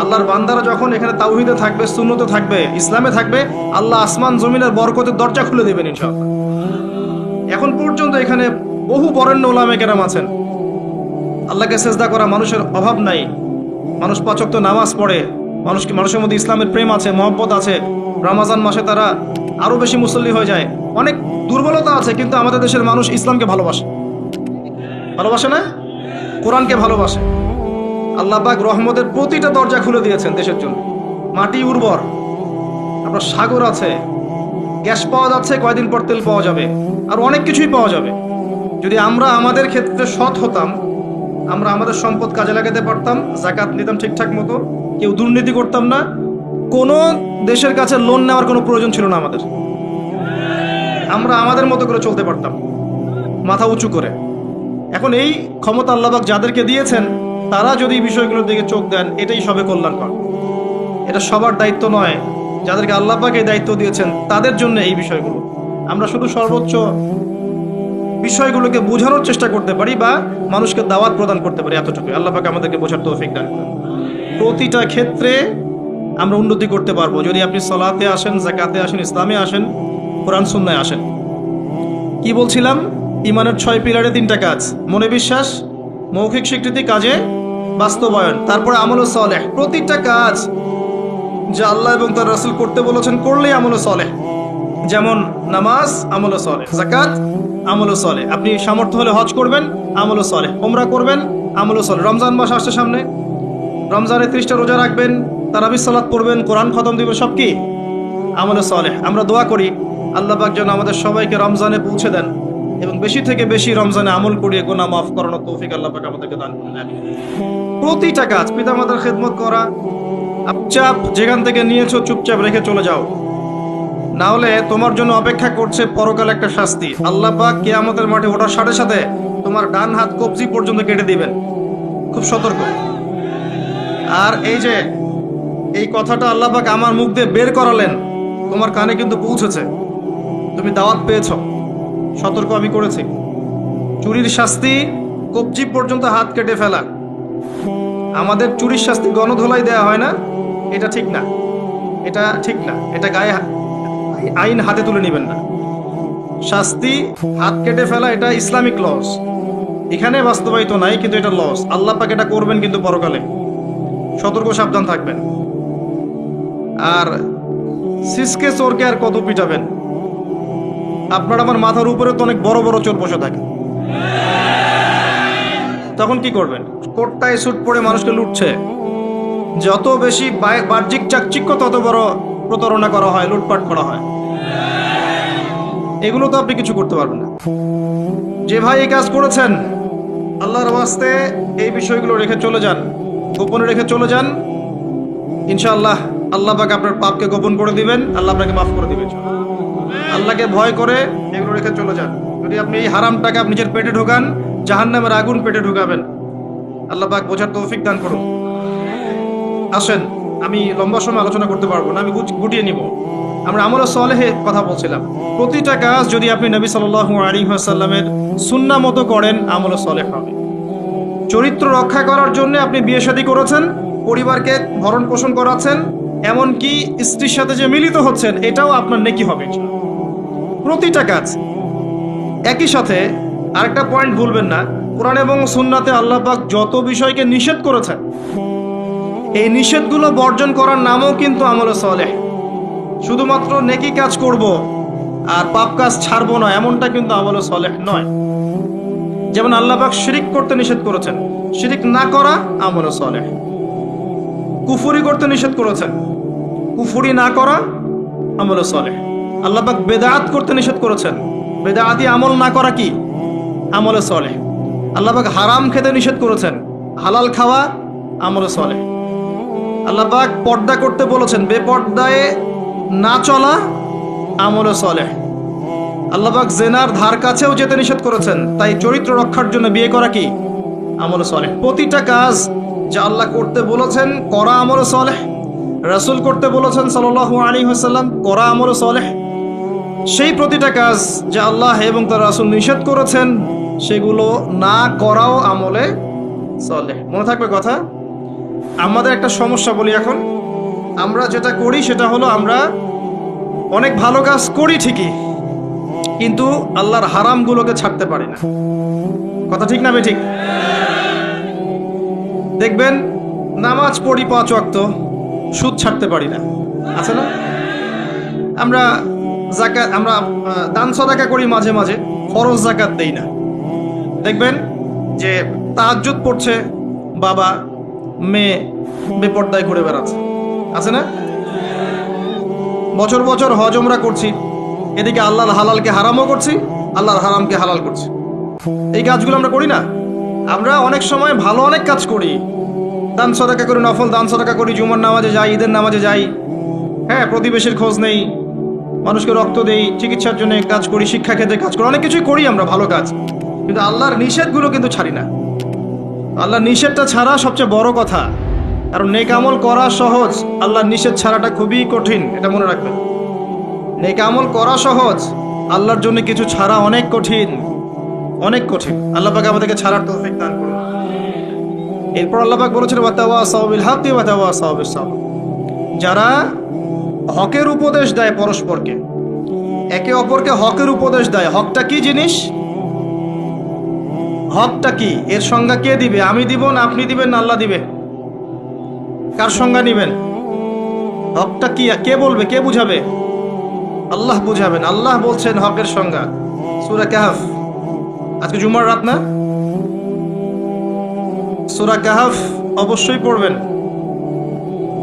আল্লাহর বান্দারা যখন এখানে তাওহীদে থাকবে, সুন্নতে থাকবে, ইসলামে থাকবে, আল্লাহ আসমান জমিনের বরকতের দরজা খুলে দেবেন ইনশাআল্লাহ। এখন পর্যন্ত এখানে বহু বরেণ্য ওলামা কেরাম আছেন। আল্লাহকে সেজদা করা মানুষের অভাব নাই। মানুষ ৫ ওয়াক্ত নামাজ পড়ে, মানুষের মধ্যে ইসলামের প্রেম আছে, মহব্বত আছে। রমজান মাসে তারা আরো বেশি মুসল্লি হয়ে যায়। অনেক দুর্বলতা আছে, কিন্তু আমাদের দেশের মানুষ ইসলামকে ভালোবাসে না? কোরআনকে ভালোবাসে। আল্লাহ পাক রহমতের প্রতিটা দরজা খুলে দিয়েছেন দেশের জন্য। মাটি উর্বর, আপনার সাগর আছে, গ্যাস পাওয়া যাচ্ছে, কয়দিন পর তেল পাওয়া যাবে, আর অনেক কিছুই পাওয়া যাবে। যদি আমরা আমাদের ক্ষেত্রে সৎ হতাম, আমরা আমাদের সম্পদ কাজে লাগাতে পারতাম, যাকাত নিতাম ঠিকঠাক মতো, কেউ দুর্নীতি করতাম না, কোনো দেশের কাছে লোন নেওয়ার কোনো প্রয়োজন ছিল না আমাদের। আমরা আমাদের মতো করে চলতে পারতাম, মাথা উঁচু করে। এখন এই ক্ষমতা আল্লাহ পাক যাদেরকে দিয়েছেন, তারা যদি এই বিষয়গুলোর দিকে চোখ দেন, এটাই সবে কল্যাণকর। এটা সবার দায়িত্ব নয়। যাদেরকে আল্লাহ পাক এই দায়িত্ব দিয়েছেন, তাদের জন্য এই বিষয়গুলো। আমরা শুধু সর্বোচ্চ বিষয়গুলোকে বোঝানোর চেষ্টা করতে পারি বা মানুষকে দাওয়াত প্রদান করতে পারি, এতটুকু। আল্লাহ পাক আমাদেরকে বোঝার তৌফিক দান করেন। প্রতিটা ক্ষেত্রে আমরা উন্নতি করতে পারবো যদি আপনি সালাতে আসেন, যাকাতে আসেন, ইসলামে আসেন, কোরআন সুন্নায় আসেন। কি বলছিলাম? ইমানের 6 পিলারে 3টা কাজ: মনে বিশ্বাস, মৌখিক স্বীকৃতি, কাজে বাস্তবায়ন, তারপরে আমল সালেহ। প্রতিটা কাজ যা আল্লাহ এবং তার রাসূল করতে বলেছেন, করলেই আমল সালেহ। যেমন নামাজ, আমল সালেহ; যাকাত, আমল সালেহ। আপনি সামর্থ্য হলে হজ করবেন, আমল সালেহ; উমরা করবেন, আমল সালেহ। রমজান মাস আসছে সামনে, রমজানে 30টা রোজা রাখবেন, তারাবির সালাত পড়বেন, কোরআন খতম দিবেন, সব কি? আমল সালেহ। আমরা দোয়া করি আল্লাহ পাক যেন আমাদের সবাইকে রমজানে পৌঁছে দেন এবং বেশি থেকে বেশি রমজানে আমল করিয়ে গুনাহ মাফ করানোর তৌফিক আল্লাহ পাক আমাদেরকে দান করুন। আমিন। প্রতিটা কাজ পিতামাতার খেদমত করা, চুপচাপ যেখান থেকে নিয়েছো চুপচাপ রেখে চলে যাও, না হলে তোমার জন্য অপেক্ষা করছে পরকালে একটা শাস্তি। আল্লাহ পাক কিয়ামতের মাঠে ওঠার সাথে সাথে তোমার ডান হাত কবজি পর্যন্ত কেটে দিবেন। খুব সতর্ক। আর এই কথাটা আল্লাহ পাক আমার মুখ দিয়ে বের করালেন, তোমার কানে কিন্তু পৌঁছেছে, তুমি দাওয়াত পেয়েছো। সতর্ক আমি করেছি। চুরির শাস্তি কবজি পর্যন্ত হাত কেটে ফেলা। আমাদের চুরির শাস্তি গণধোলাই দেয়া হয় না, এটা ঠিক না, এটা ঠিক না, এটা গায়ে আইন হাতে তুলে নেবেন না। শাস্তি হাত কেটে ফেলা এটা ইসলামিক লস, এখানে বাস্তবায়িত নাই, কিন্তু এটা লস। আল্লাহ পাক এটা করবেন কিন্তু পরকালে। সতর্ক, সাবধান থাকবেন। আর সিসকে চোরকে আর কত পিটাবেন? আপনার আমার মাথার উপরে তো অনেক বড় বড় চোর বসে থাকে, তখন কি করবেন? কোটটায় স্যুট পরে মানুষকে লুটছে। যত বেশি বাহ্যিক চাকচিক্য তত বড় প্রতারণা করা হয়, লুটপাট করা হয়। এগুলো তো আপনি কিছু করতে পারবেন না। যে ভাই এই কাজ করেছেন, আল্লাহর ওয়াস্তে এই বিষয়গুলো রেখে চলে যান, গোপনে রেখে চলে যান। ইনশাআল্লাহ আল্লাহ পাক আপনার পাপকে গোপন করে দিবেন, আল্লাহ আপনাকে মাফ করে দিবেন। আল্লাহকে ভয় করে এগুলো রেখে চলে যান। যদি আপনি এই হারাম টাকা আপনি নিজের পেটে ঢোকান, জাহান্নামের আগুন পেটে ঢুকাবেন। আল্লাহ পাক বোঝার তৌফিক দান করুন। আসেন, আমি লম্বা সময় আলোচনা করতে পারবো না, আমি গুটিয়ে নিব। আমরা আমলে সলেহে কথা বলছিলাম। প্রতিটা কাজ যদি আপনি নবী সাল্লাল্লাহু আলাইহি ওয়াসাল্লামের সুন্নাহ মতো করেন, আমলে সলেহ হবে। চরিত্র রক্ষা করার জন্য আপনি বিয়ে শাদী করেছেন, পরিবারকে ভরণ পোষণ করাচ্ছেন, এমনকি স্ত্রীর সাথে যে মিলিত হচ্ছেন, এটাও আপনার নেকি হবে। প্রতিটা কাজ। একই সাথে আরেকটা পয়েন্ট ভুলবেন না, কোরআন এবং সুন্নাতে আল্লাহ পাক যত বিষয়কে নিষেধ করেছেন, এই নিষেধগুলো বর্জন করার নামও কিন্তু আমলে সলেহ। শুধুমাত্র নেকি কাজ করব আর পাপ কাজ ছাড়বো না, এমনটা কিন্তু আমলে সলেহ নয়। যেমন আল্লাহ পাক শিরিক করতে নিষেধ করেছেন, শিরিক না করা আমলে সলেহ। কুফরি করতে নিষেধ করেছেন, কুফরি না করা আমলে সলেহ। আল্লাহ পাক বেদাত করতে নিষেধ করেছেন, বেদাতি আমল না করা কি আমলে সলেহ। আল্লাহ পাক হারাম খেতে নিষেধ করেছেন, হালাল খাওয়া আমলে সলেহ। আল্লাহ পাক পর্দা করতে বলেছেন, বেপর্দায় না চলা আমলে সলেহ। আল্লাহ পাক জেনার ধার কাছেও যেতে নিষেধ করেছেন, তাই চরিত্র রক্ষার জন্য বিয়ে করা কি আমলে সলেহ। প্রতিটা কাজ যা আল্লাহ করতে বলেছেন করা আমলে সলেহ, রাসূল করতে বলেছেন সাল্লাল্লাহু আলাইহি ওয়াসাল্লাম করা আমলে সলেহ। সেই প্রতিটা কাজ যা আল্লাহ এবং তার রাসূল নিষেধ করেছেন, সেগুলো না করাও আমলে সলেহ। মনে থাকবে কথা। আমাদের একটা সমস্যা বলি এখন, আমরা যেটা করি সেটা হলো আমরা অনেক ভালো কাজ করি ঠিকই, কিন্তু আল্লাহর হারামগুলোকে ছাড়তে পারি না। কথা ঠিক না বেঠিক? দেখবেন নামাজ পড়ি 5 ওয়াক্ত, সুদ ছাড়তে পারি না, আছে না? আমরা যাকাত, আমরা দান সদাকা করি মাঝে মাঝে, ফরজ যাকাত দেই না। দেখবেন যে তাহাজ্জুদ পড়ছে বাবা, মেয়ে বেপর্দায় ঘুরে বেড়াচ্ছে, আছে না? বছর বছর হজ ওমরা করছি, এদিকে আল্লাহর হালালকে হারামও করছি, আল্লাহর হারামকে হালাল করছি। এই কাজগুলো আমরা করি না। আমরা অনেক সময় ভালো অনেক কাজ করি, দান সদাকা করি, নফল দান সদাকা করি, জুমার নামাজে যাই, ঈদের নামাজে যাই, হ্যাঁ, প্রতিবেশীর খোঁজ নেই, মানুষকে রক্ত দেই, চিকিৎসার জন্য কাজ করি, শিক্ষা ক্ষেত্রে কাজ করি, অনেক কিছুই করি আমরা ভালো কাজ, কিন্তু আল্লাহর নিষেধগুলো কিন্তু ছাড়ি না। আল্লাহর নিষেধটা ছাড়া সবচেয়ে বড় কথা, কারণ নেক আমল করা সহজ, আল্লাহর নিষেধ ছাড়াটা খুবই কঠিন, এটা মনে রাখবেন। নেক আমল করা সহজ, আল্লাহর জন্য কিছু ছাড়া অনেক কঠিন, অনেক কঠিন। আল্লাহ পাক আমাদেরকে ছাড়ার তৌফিক দান করুন। এরপর আল্লাহ পাক বলেছেন, ওয়াতাওয়াসাউ বিল হাক্কি ওয়াতাওয়াসাউ বিস সাবর। যারা হকের উপদেশ দেয় পরস্পরকে, একে অপরকে হকের উপদেশ দেয়। হকটা কি জিনিস? হকটা কি? এর সংজ্ঞা কে দিবে? আমি দিব না আপনি দিবেন না আল্লাহ দিবে? কার সংজ্ঞা নিবেন? হকটা কি কে বলবে, কে বুঝাবে? আল্লাহ বুঝাবেন। আল্লাহ বলছেন হকের সংজ্ঞা, সূরা কাহফ। আজকে জুমার রাত না? সূরা কাহফ অবশ্যই পড়বেন।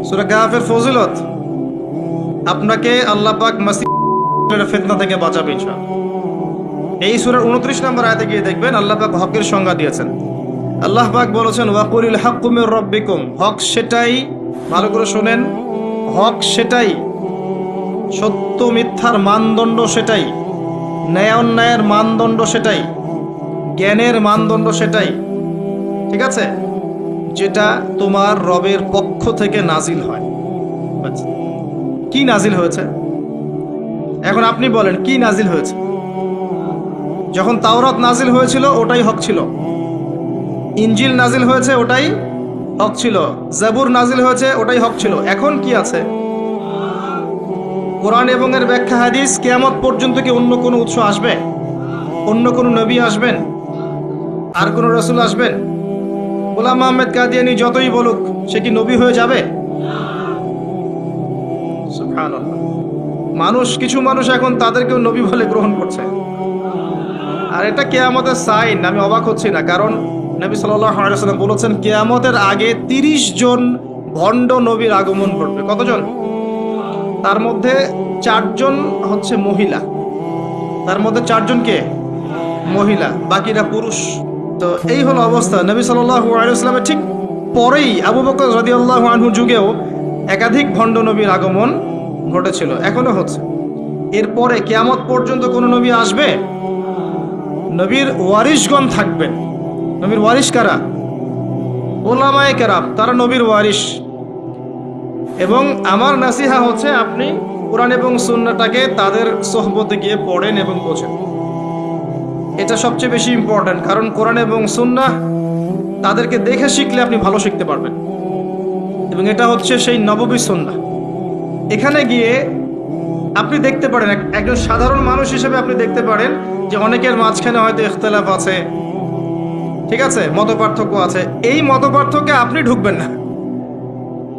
সূরা কাহফের ফজিলত আপনাকে আল্লাহ পাক ফিতনা থেকে বাঁচাবে ইনশাআল্লাহ। এই সূরার 29 নম্বর আয়াতে গিয়ে দেখবেন আল্লাহ পাক হকের সংজ্ঞা দিয়েছেন। আল্লাহ পাক বলেছেন ওয়াকুলিল হাক্কু মির রাব্বিকুম, হক সেটাই, ভালো করে শুনেন, হক সেটাই, সত্য মিথ্যার মানদণ্ড সেটাই, ন্যায় অন্যায়ের মানদণ্ড সেটাই, জ্ঞানের মানদণ্ড সেটাই, ঠিক আছে, যেটা তোমার রবের পক্ষ থেকে নাজিল হয়। কি নাজিল হয়েছে? এখন আপনি বলেন কি নাজিল হয়েছে? যখন তাওরাত নাজিল হয়েছিল ওটাই হক ছিল, ইনজিল নাজিল হয়েছে ওটাই হক ছিল, জাবুর নাজিল হয়েছে ওটাই হক ছিল। এখন কি আছে? কোরআন এবং এর ব্যাখ্যা হাদিস। কিয়ামত পর্যন্ত কি অন্য কোনো উৎস আসবে? অন্য কোনো নবী আসবেন? আর কোনো রাসূল আসবেন? গোলাম আহমেদ কাদিয়ানী যতই বলুক, সে কি নবী হয়ে যাবে? সুবহানাল্লাহ। কিছু মানুষ এখন তাদেরকেও নবী বলে গ্রহণ করছে। আর এটা কিয়ামতের সাইন। আমি অবাক হচ্ছি না, কারণ নবী সাল্লাল্লাহু আলাইহি ওয়াসাল্লাম বলেছেন কিয়ামতের আগে 30 জন ভণ্ড নবীর আগমন ঘটবে। কতজন? তার মধ্যে 4 জন হচ্ছে মহিলা, তার মধ্যে 4 জন কে? মহিলা, বাকিরা পুরুষ। তো এই হলো অবস্থা। নবী সাল্লাল্লাহু আলাইহি ওয়াসাল্লামের ঠিক পরেই আবু বকর রাদিয়াল্লাহু আনহু যুগেও একাধিক ভণ্ড নবীর আগমন ঘটেছিল, এখনো হচ্ছে। এরপরে কিয়ামত পর্যন্ত কোন নবী আসবে? নবীর ওয়ারিশগণ থাকবেন। নবীর ওয়ারিশ কারা? উলামায়ে কেরাম, তারা নবীর ওয়ারিশ। এবং আমার নাসিহা হচ্ছে আপনি কোরআন এবং সুন্নাহটাকে তাদের সোহবতে গিয়ে পড়েন এবং বোঝেন। এটা সবচেয়ে বেশি ইম্পর্টেন্ট, কারণ কোরআন এবং সুন্নাহ তাদেরকে দেখে শিখলে আপনি ভালো শিখতে পারবেন। এবং এটা হচ্ছে সেই নববী সুন্নাহ। এখানে গিয়ে আপনি দেখতে পারেন, একজন সাধারণ মানুষ হিসেবে আপনি দেখতে পারেন যে অনেকের মাঝখানে হয়তো ইখতিলাফ আছে, ঠিক আছে, মত পার্থক্য আছে। এই মত পার্থক্যে আপনি ঢুকবেন না।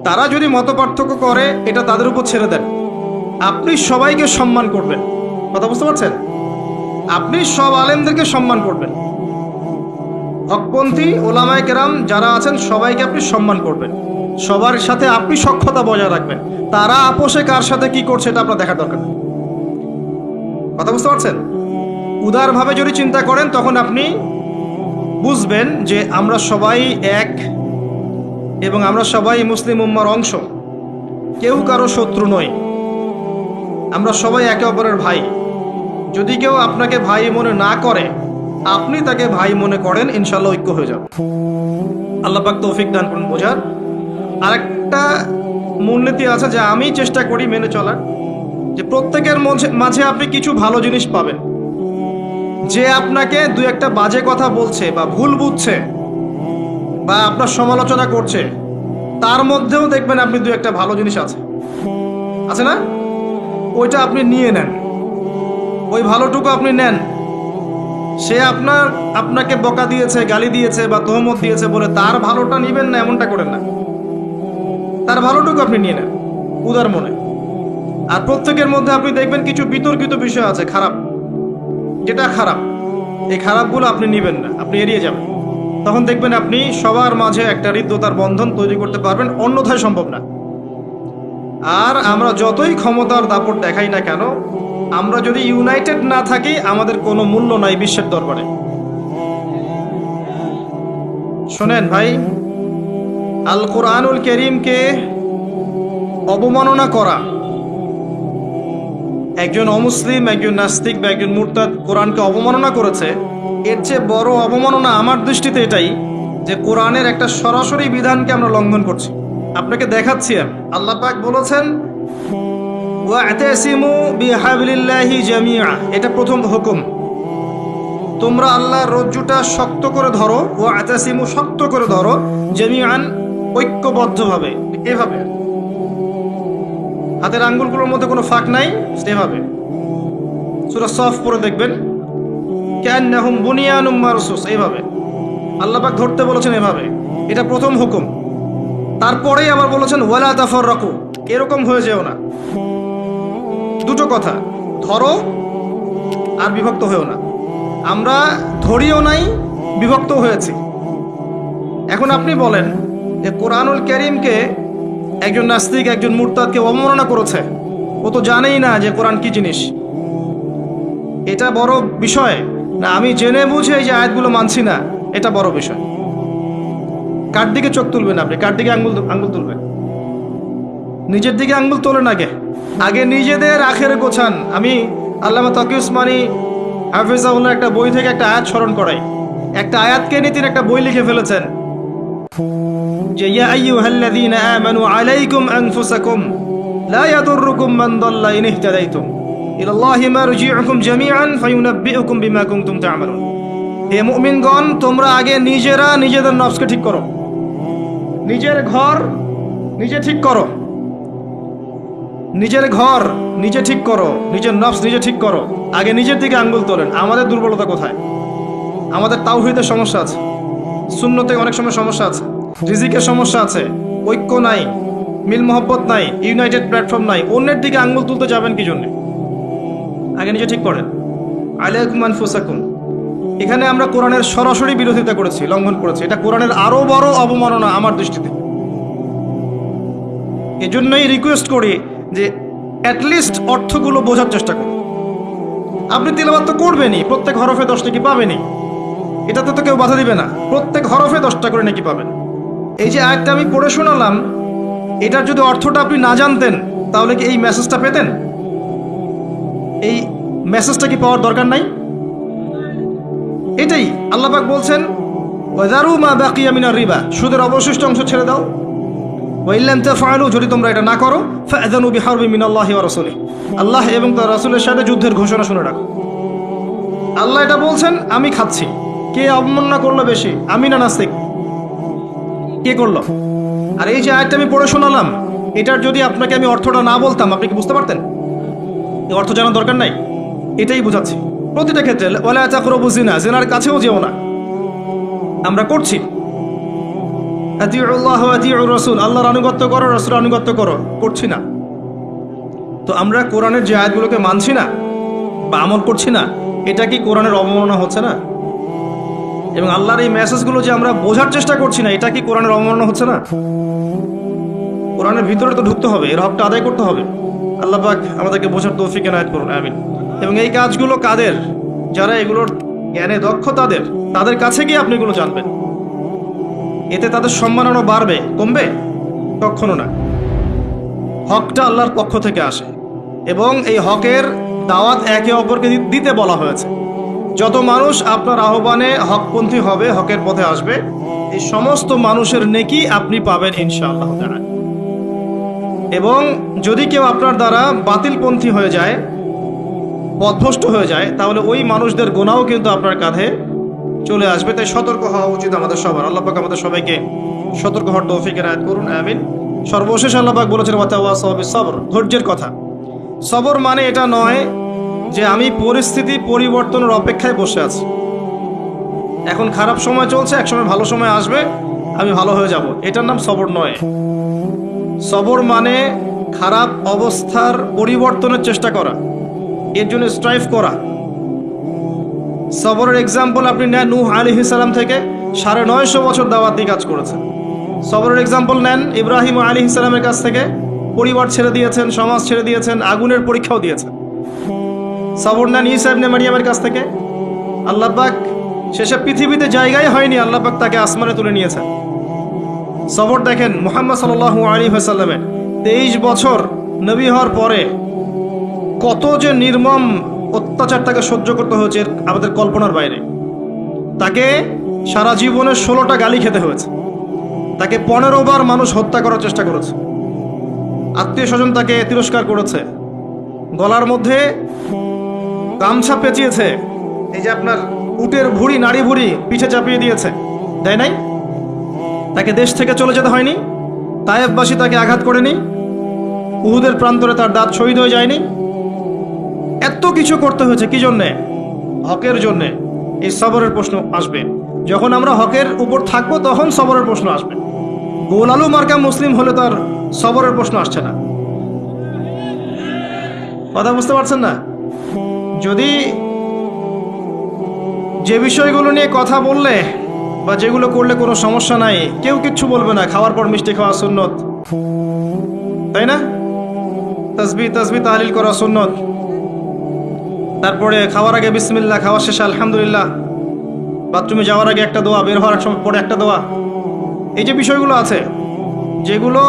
তারা যদি মত পার্থক্য করে এটা তাদের উপর ছেড়ে দেন। আপনি সবাইকে সম্মান করবেন। কথা বুঝতে পারছেন? আপনি সব আলেমদেরকে সম্মান করবেন। হকপন্থী ওলামায়ে কেরাম যারা আছেন সবাইকে আপনি সম্মান করবেন। সবার সাথে আপনি সখ্যতা বজায় রাখবেন। তারা আপোষে কার সাথে কি করছে এটা আপনার দেখার দরকার নেই। কথা বুঝতে পারছেন? উদারভাবে যদি চিন্তা করেন তখন আপনি বুঝবেন যে আমরা সবাই এক এবং আমরা সবাই মুসলিম উম্মার অংশ। কেউ কারো শত্রু নই, আমরা সবাই একে অপরের ভাই। যদি কেউ আপনাকে ভাই মনে না করে, আপনি তাকে ভাই মনে করেন, ইনশাআল্লাহ ঐক্য হয়ে যাবে। আল্লাহ পাক তৌফিক দান করুন বোঝার। আরেকটা মূলনীতি আছে যা আমি চেষ্টা করি মেনে চলার, যে প্রত্যেকের মাঝে আপনি কিছু ভালো জিনিস পাবেন। যে আপনাকে দুই একটা বাজে কথা বলছে বা ভুল বুঝছে বা আপনার সমালোচনা করছে, তার মধ্যেও দেখবেন আপনি দুই একটা ভালো জিনিস আছে না? ওইটা আপনি নিয়ে নেন, ওই ভালোটুকু আপনি নেন। সে আপনাকে বকা দিয়েছে, গালি দিয়েছে বা তোহমত দিয়েছে বলে তার ভালোটা নিবেন না, এমনটা করেন না। তার ভালোটুকু আপনি নিয়ে নেন উদার মনে। আর প্রত্যেকের মধ্যে আপনি দেখবেন কিছু বিতর্কিত বিষয় আছে, খারাপ, যেটা খারাপ, এই খারাপগুলো আপনি নিবেন না, আপনি এড়িয়ে যাবেন। তখন দেখবেন আপনি সবার মাঝে একটা হৃদ্যতার বন্ধন তৈরি করতে পারবেন, অন্যথায় সম্ভব না। আর আমরা যতই ক্ষমতার দাপট দেখাই না কেন, আমরা যদি ইউনাইটেড না থাকি আমাদের কোনো মূল্য নাই বিশ্বের দরবারে। শোনেন ভাই, আল কোরআনুল কারীমকে অবমাননা করা, একজন অমুসলিম, একজন নাস্তিক বা একজন মুরতাদ কোরআনকে অবমাননা করেছে, এর চেয়ে বড় অবমাননা আমার দৃষ্টিতে এটাই যে কোরআনের একটা সরাসরি বিধানকে আমরা লঙ্ঘন করছি। আপনাকে দেখাচ্ছি আমি। আল্লাহ পাক বলেছেন ওয়া'তাসিমু বিহাবলিল্লাহি জামিআ, এটা প্রথম হুকুম। তোমরা আল্লাহর রজ্জুটা শক্ত করে ধরো, ওয়া'তাসিমু, শক্ত করে ধরো, জামিআন, ঐক্যবদ্ধভাবে, এভাবে হাতের আঙ্গুলগুলোর মধ্যে কোনো ফাঁক নাই, সেভাবে। সূরা সফ পড়ে দেখবেন, কান্নাহুম বুনিয়ানুম মারসুস, এইভাবে আল্লাহ পাক ধরতে বলেছেন, এভাবে। এটা প্রথম হুকুম। তারপরেই আবার বলেছেন ওয়ালা তাফাররাকু, এরকম হয়ে যেও না। দুটো কথা, ধরো আর বিভক্ত হয়েও না। আমরা ধরিও নাই, বিভক্ত হয়েছি। এখন আপনি বলেন যে কোরআনুল কারীমকে একজন নাস্তিক, একজন মুরতাদকে অবমাননা করেছে, ও তো জানেই না যে কোরআন কি জিনিস। এটা বড় বিষয় না আমি জেনে বুঝে এই যে আয়াতগুলো মানছি না, এটা বড় বিষয়। কার দিকে চোখ তুলবেন আপনি? কার দিকে আঙ্গুল তুলবেন? নিজের দিকে আঙ্গুল তোলেন আগে। আগে নিজেদের আখের গোছান। আমি আল্লামা তকি উসমানী হাফিজাহুল্লাহ একটা বই থেকে একটা আয়াত স্মরণ করাই। একটা আয়াতকে নিয়ে তিনি একটা বই লিখে ফেলেছেন যে ইয়া আইয়ুহাল্লাযীনা আমানু আলাইকুম আনফুসাকুম লা ইয়াদুররুকুম মান দাল্লা ইন ইহতাদাইতুম ইলাল্লাহি মারজিউকুম জামিআন ফায়ুনাব্বিউকুম বিমা কুনতুম তা'মালুন। হে মুমিনগণ, তোমরা আগে নিজেরা নিজেদের নফসকে ঠিক করো, নিজের ঘর নিজে ঠিক করো, নিজের ঘর নিজে ঠিক করো, নিজের নফস নিজে ঠিক করো। আগে নিজের দিকে আঙ্গুল তোলেন। আমাদের দুর্বলতা কোথায়? আমাদের তাওহীদের সমস্যা আছে, সুন্নতে অনেক সময় সমস্যা আছে, রিজিকের সমস্যা আছে, ঐক্য নাই, মিল মহব্বত নাই, ইউনাইটেড প্ল্যাটফর্ম নাই। অন্যের দিকে আঙ্গুল তুলতে যাবেন কি জন্য? আগে নিজে ঠিক করেন। আলাইকুম আনফুসাকুম, এখানে আমরা কোরআনের সরাসরি বিরোধিতা করেছি, লঙ্ঘন করেছি। এটা কোরআনের আরো বড় অবমাননা আমার দৃষ্টিতে। এজন্যই রিকোয়েস্ট করি যে অ্যাটলিস্ট অর্থগুলো বোঝার চেষ্টা করুন। আপনি তিলাওয়াত তো করবেনই, প্রত্যেক হরফে 10 নাকি পাবেনই, এটাতে তো কেউ বাধা দিবে না। প্রত্যেক হরফে 10টা করে নাকি পাবেন। এই যে আয়াতটা আমি পড়ে শোনালাম, এটার যদি অর্থটা আপনি না জানতেন তাহলে কি এই মেসেজটা পেতেন? এই মেসেজটা কি পাওয়ার দরকার নাই? এটাই আল্লাহ পাক বলছেন ওয়াযারু মা বাকিয়া মিনার রিবা, সুদের অবশিষ্ট অংশ ছেড়ে দাও। ওয়া ইল্লাম তাফআলু, যদি তোমরা এটা না করো ফাআযানু বিহারবিন মিনাল্লাহি ওয়া রাসূলিহি, আল্লাহ এবং তার রাসূলের সাথে যুদ্ধের ঘোষণা শুনে রাখো। আল্লাহ এটা বলছেন, আমি খাচ্ছি। কে অবমাননা করলো বেশি, আমি না নাস্তিক? কে করলো? আর এই যে আয়াতটা আমি পড়ে শোনালাম, এটার যদি আপনাকে আমি অর্থটা না বলতাম, আপনি কি বুঝতে পারতেন? এই অর্থ জানার দরকার নাই, এটাই বোঝাচ্ছি। প্রতিটা ক্ষেত্রে ওয়ালা তাকরাবু জিনা, জিনার কাছেও যেও না। আমরা করছি আতিউল্লাহ ওয়া আতিউর রাসূল, আল্লাহর আনুগত্য করো, রাসূলের আনুগত্য করো, করছি না। তো আমরা কোরআনের যে আয়াতগুলোকে মানছি না বা আমল করছি না, এটা কি কোরআনের অবমাননা হচ্ছে না? এবং আল্লাহর এই মেসেজগুলো যে আমরা বোঝার চেষ্টা করছি না, এটা কি কোরআনের অবমাননা হচ্ছে না? কোরআনের ভিতরে তো ঢুকতে হবে, এর হকটা আদায় করতে হবে। আল্লাহ পাক আমাদেরকে বোঝার তৌফিক এনায়েত করুন, আমিন। এবং এই কাজগুলো কাদের? যারা এগুলোর জ্ঞানে দক্ষ, তাদের কাছে গিয়ে আপনি এগুলো জানবেন। এতে তাদের সম্মাননা বাড়বে, কমবে? কখনো না। হকটা আল্লাহর পক্ষ থেকে আসে এবং এই হকের দাওয়াত একে অপরকে দিতে বলা হয়েছে। যত মানুষ আপনার আহ্বানে হকপন্থী হবে, হকের পথে আসবে, এই সমস্ত মানুষের নেকি আপনি পাবেন ইনশাআল্লাহ তাআলা। এবং যদি কেউ আপনার দ্বারা বাতিলপন্থী হয়ে যায়, পথভ্রষ্ট হয়ে যায়, তাহলে ওই মানুষদের গুনাহও কিন্তু আপনার কাঁধে চলে আসবে। তাই সতর্ক হওয়া উচিত আমাদের সবার। আল্লাহ পাক আমাদের সবাইকে সতর্ক হওয়ার তৌফিক এনায়েত করুন, আমিন। সর্বশেষ আল্লাহ পাক বলেছেন ওয়াতাওয়াসাউ বিস-সবর, ধৈর্যের কথা। সবর মানে এটা নয় যে আমি পরিস্থিতি পরিবর্তনের অপেক্ষায় বসে আছি, এখন খারাপ সময় চলছে, একসময় ভালো সময় আসবে, আমি ভালো হয়ে যাব, এটার নাম সবর নয়। সবর মানে খারাপ অবস্থার পরিবর্তনের চেষ্টা করা, এর জন্য স্ট্রাইভ করা। সবরের এক্সাম্পল আপনি নেন নূহ আলাইহিস সালাম থেকে 950 বছর দাওয়াতি কাজ করেছেন। সবরের এক্সাম্পল নেন ইব্রাহিম আলাইহিস সালামের কাছ থেকে, পরিবার ছেড়ে দিয়েছেন, সমাজ ছেড়ে দিয়েছেন, আগুনের পরীক্ষাও দিয়েছেন। সবর নেন ঈসা ইবনে মারইয়ামের কাছ থেকে, আল্লাহ পাক শেষে পৃথিবীতে জায়গায় হয়নি, আল্লাহ পাক তাকে আসমানে তুলে নিয়েছেন। সবর দেখেন মুহাম্মদ সাল্লাল্লাহু আলাইহি ওয়াসাল্লামের 23 বছর নবী হওয়ার পরে কত যে নির্মম অত্যাচার তাকে সহ্য করতে হয়েছে আমাদের কল্পনার বাইরে। তাকে সারা জীবনে 16টা গালি খেতে হয়েছে, তাকে 15 বার মানুষ হত্যা করার চেষ্টা করেছে, আত্মীয় স্বজন তাকে তিরস্কার করেছে, গলার মধ্যে গামছা পেঁচিয়েছে, এই যে আপনার উটের ভুঁড়ি, নাড়ি ভুঁড়ি পিঠে চাপিয়ে দিয়েছে, তাই নাই? তাকে দেশ থেকে চলে যেতে হয়নি, তায়েফবাসী তাকে আঘাত করেনি, উহুদের প্রান্তরে তার দাঁত শহীদ হয়ে যায়নি। এত কিছু করতে হয়েছে কি জন্যে? হকের জন্যে। এই সবরের প্রশ্ন আসবে যখন আমরা হকের উপর থাকবো, তখন সবরের প্রশ্ন আসবে। গোল আলু মার্কা মুসলিম হলে তার সবরের প্রশ্ন আসছে না। কথা বুঝতে পারছেন না? যদি যে বিষয়গুলো নিয়ে কথা বললে বা যেগুলো করলে কোনো সমস্যা নাই, কেউ কিচ্ছু বলবে না, খাওয়ার পর মিষ্টি খাওয়া সুন্নত, তাই না? তাসবিহ তাহলিল করা সুন্নত, তারপরে খাওয়ার আগে বিসমিল্লাহ, খাওয়ার শেষে আলহামদুলিল্লাহ, বাথরুমে যাওয়ার আগে একটা দোয়া, বের হওয়ার সময় পরে একটা দোয়া। এই যে বিষয়গুলো আছে, যেগুলো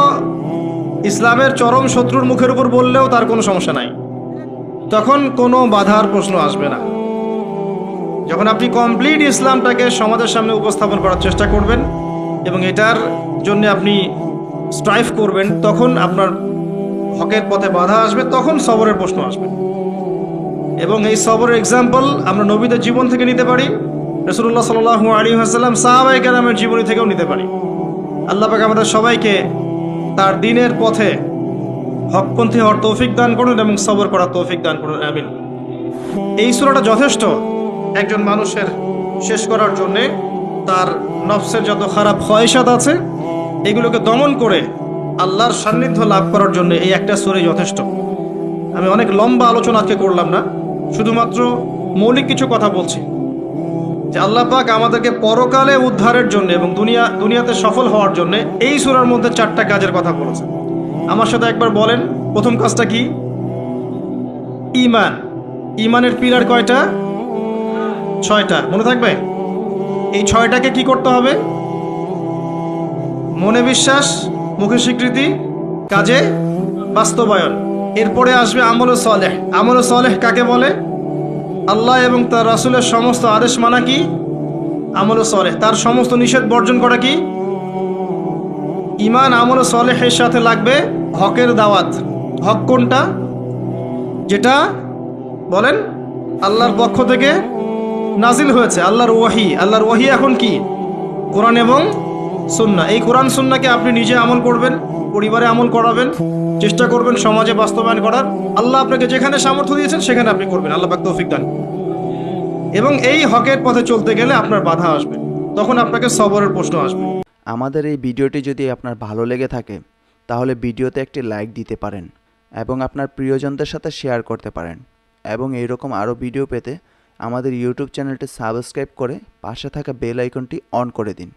ইসলামের চরম শত্রুর মুখের উপর বললেও তার কোনো সমস্যা নাই, তখন কোনো বাধার প্রশ্ন আসবে না। যখন আপনি কমপ্লিট ইসলামটাকে সমাজের সামনে উপস্থাপন করার চেষ্টা করবেন এবং এটার জন্য আপনি স্ট্রাইভ করবেন, তখন আপনার হকের পথে বাধা আসবে, তখন সবরের প্রশ্ন আসবে। এবং এই সবরের এক্সাম্পল আমরা নবীদের জীবন থেকে নিতে পারি, রাসূলুল্লাহ সাল্লাল্লাহু আলাইহি ওয়াসাল্লাম সাহাবায়ে কেরামের জীবনী থেকেও নিতে পারি। আল্লাহ পাক আমাদের সবাইকে তার দ্বীনের পথে হকপন্থী হওয়ার তৌফিক দান করুন এবং সবর করার তৌফিক দান করুন, আমিন। এই সূরাটা যথেষ্ট একজন মানুষের শেষ করার জন্যে, তার নফসের যত খারাপ খয়েশাত আছে এগুলোকে দমন করে আল্লাহর সান্নিধ্য লাভ করার জন্য এই একটা সূরাই যথেষ্ট। আমি অনেক লম্বা আলোচনা আজকে করলাম না, শুধুমাত্র মৌলিক কিছু কথা বলছি যে আল্লাহ পাক আমাদেরকে পরকালে উদ্ধারের জন্য এবং দুনিয়াতে সফল হওয়ার জন্য এই সূরার মধ্যে 4টা কাজের কথা বলেছেন। আমার সাথে একবার বলেন, প্রথম কাজটা কি? ঈমান। ঈমানের পিলার কয়টা? 6টা। মনে থাকবে? এই 6টাকে কি করতে হবে? মনে বিশ্বাস, মুখে স্বীকৃতি, কাজে বাস্তবায়ন। এরপরে আসবে আমলে সালেহ। আমলে সালেহ কাকে বলে? আল্লাহ এবং তার রাসূলের সমস্ত আদেশ মানা কি? আমলে সালেহ। তার সমস্ত নিষেধ বর্জন করা কি? ঈমান। আমলে সালেহের সাথে লাগবে হকের দাওয়াত। হক কোনটা? যেটা বলেন আল্লাহর পক্ষ থেকে নাজিল হয়েছে, আল্লাহর ওয়াহি। আল্লাহর ওয়াহি এখন কি? কোরআন এবং সুন্নাহ। এই কোরআন সুন্নাহকে আপনি নিজে আমল করবেন, পরিবারে আমল করাবেন, চেষ্টা করবেন সমাজে বাস্তবায়ন করার। আল্লাহ আপনাকে যেখানে সামর্থ্য দিয়েছেন সেখানে আপনি করবেন, আল্লাহ পাক তৌফিক দান। এবং এই হকের পথে চলতে গেলে আপনার বাধা আসবে, তখন আপনাকে সবরের প্রশ্ন আসবে। আমাদের এই ভিডিওটি যদি আপনার ভালো লেগে থাকে তাহলে ভিডিওতে একটি লাইক দিতে পারেন এবং আপনার প্রিয়জনদের সাথে শেয়ার করতে পারেন, এবং এইরকম আরও ভিডিও পেতে আমাদের ইউটিউব চ্যানেলটি সাবস্ক্রাইব করে পাশে থাকা বেল আইকনটি অন করে দিন।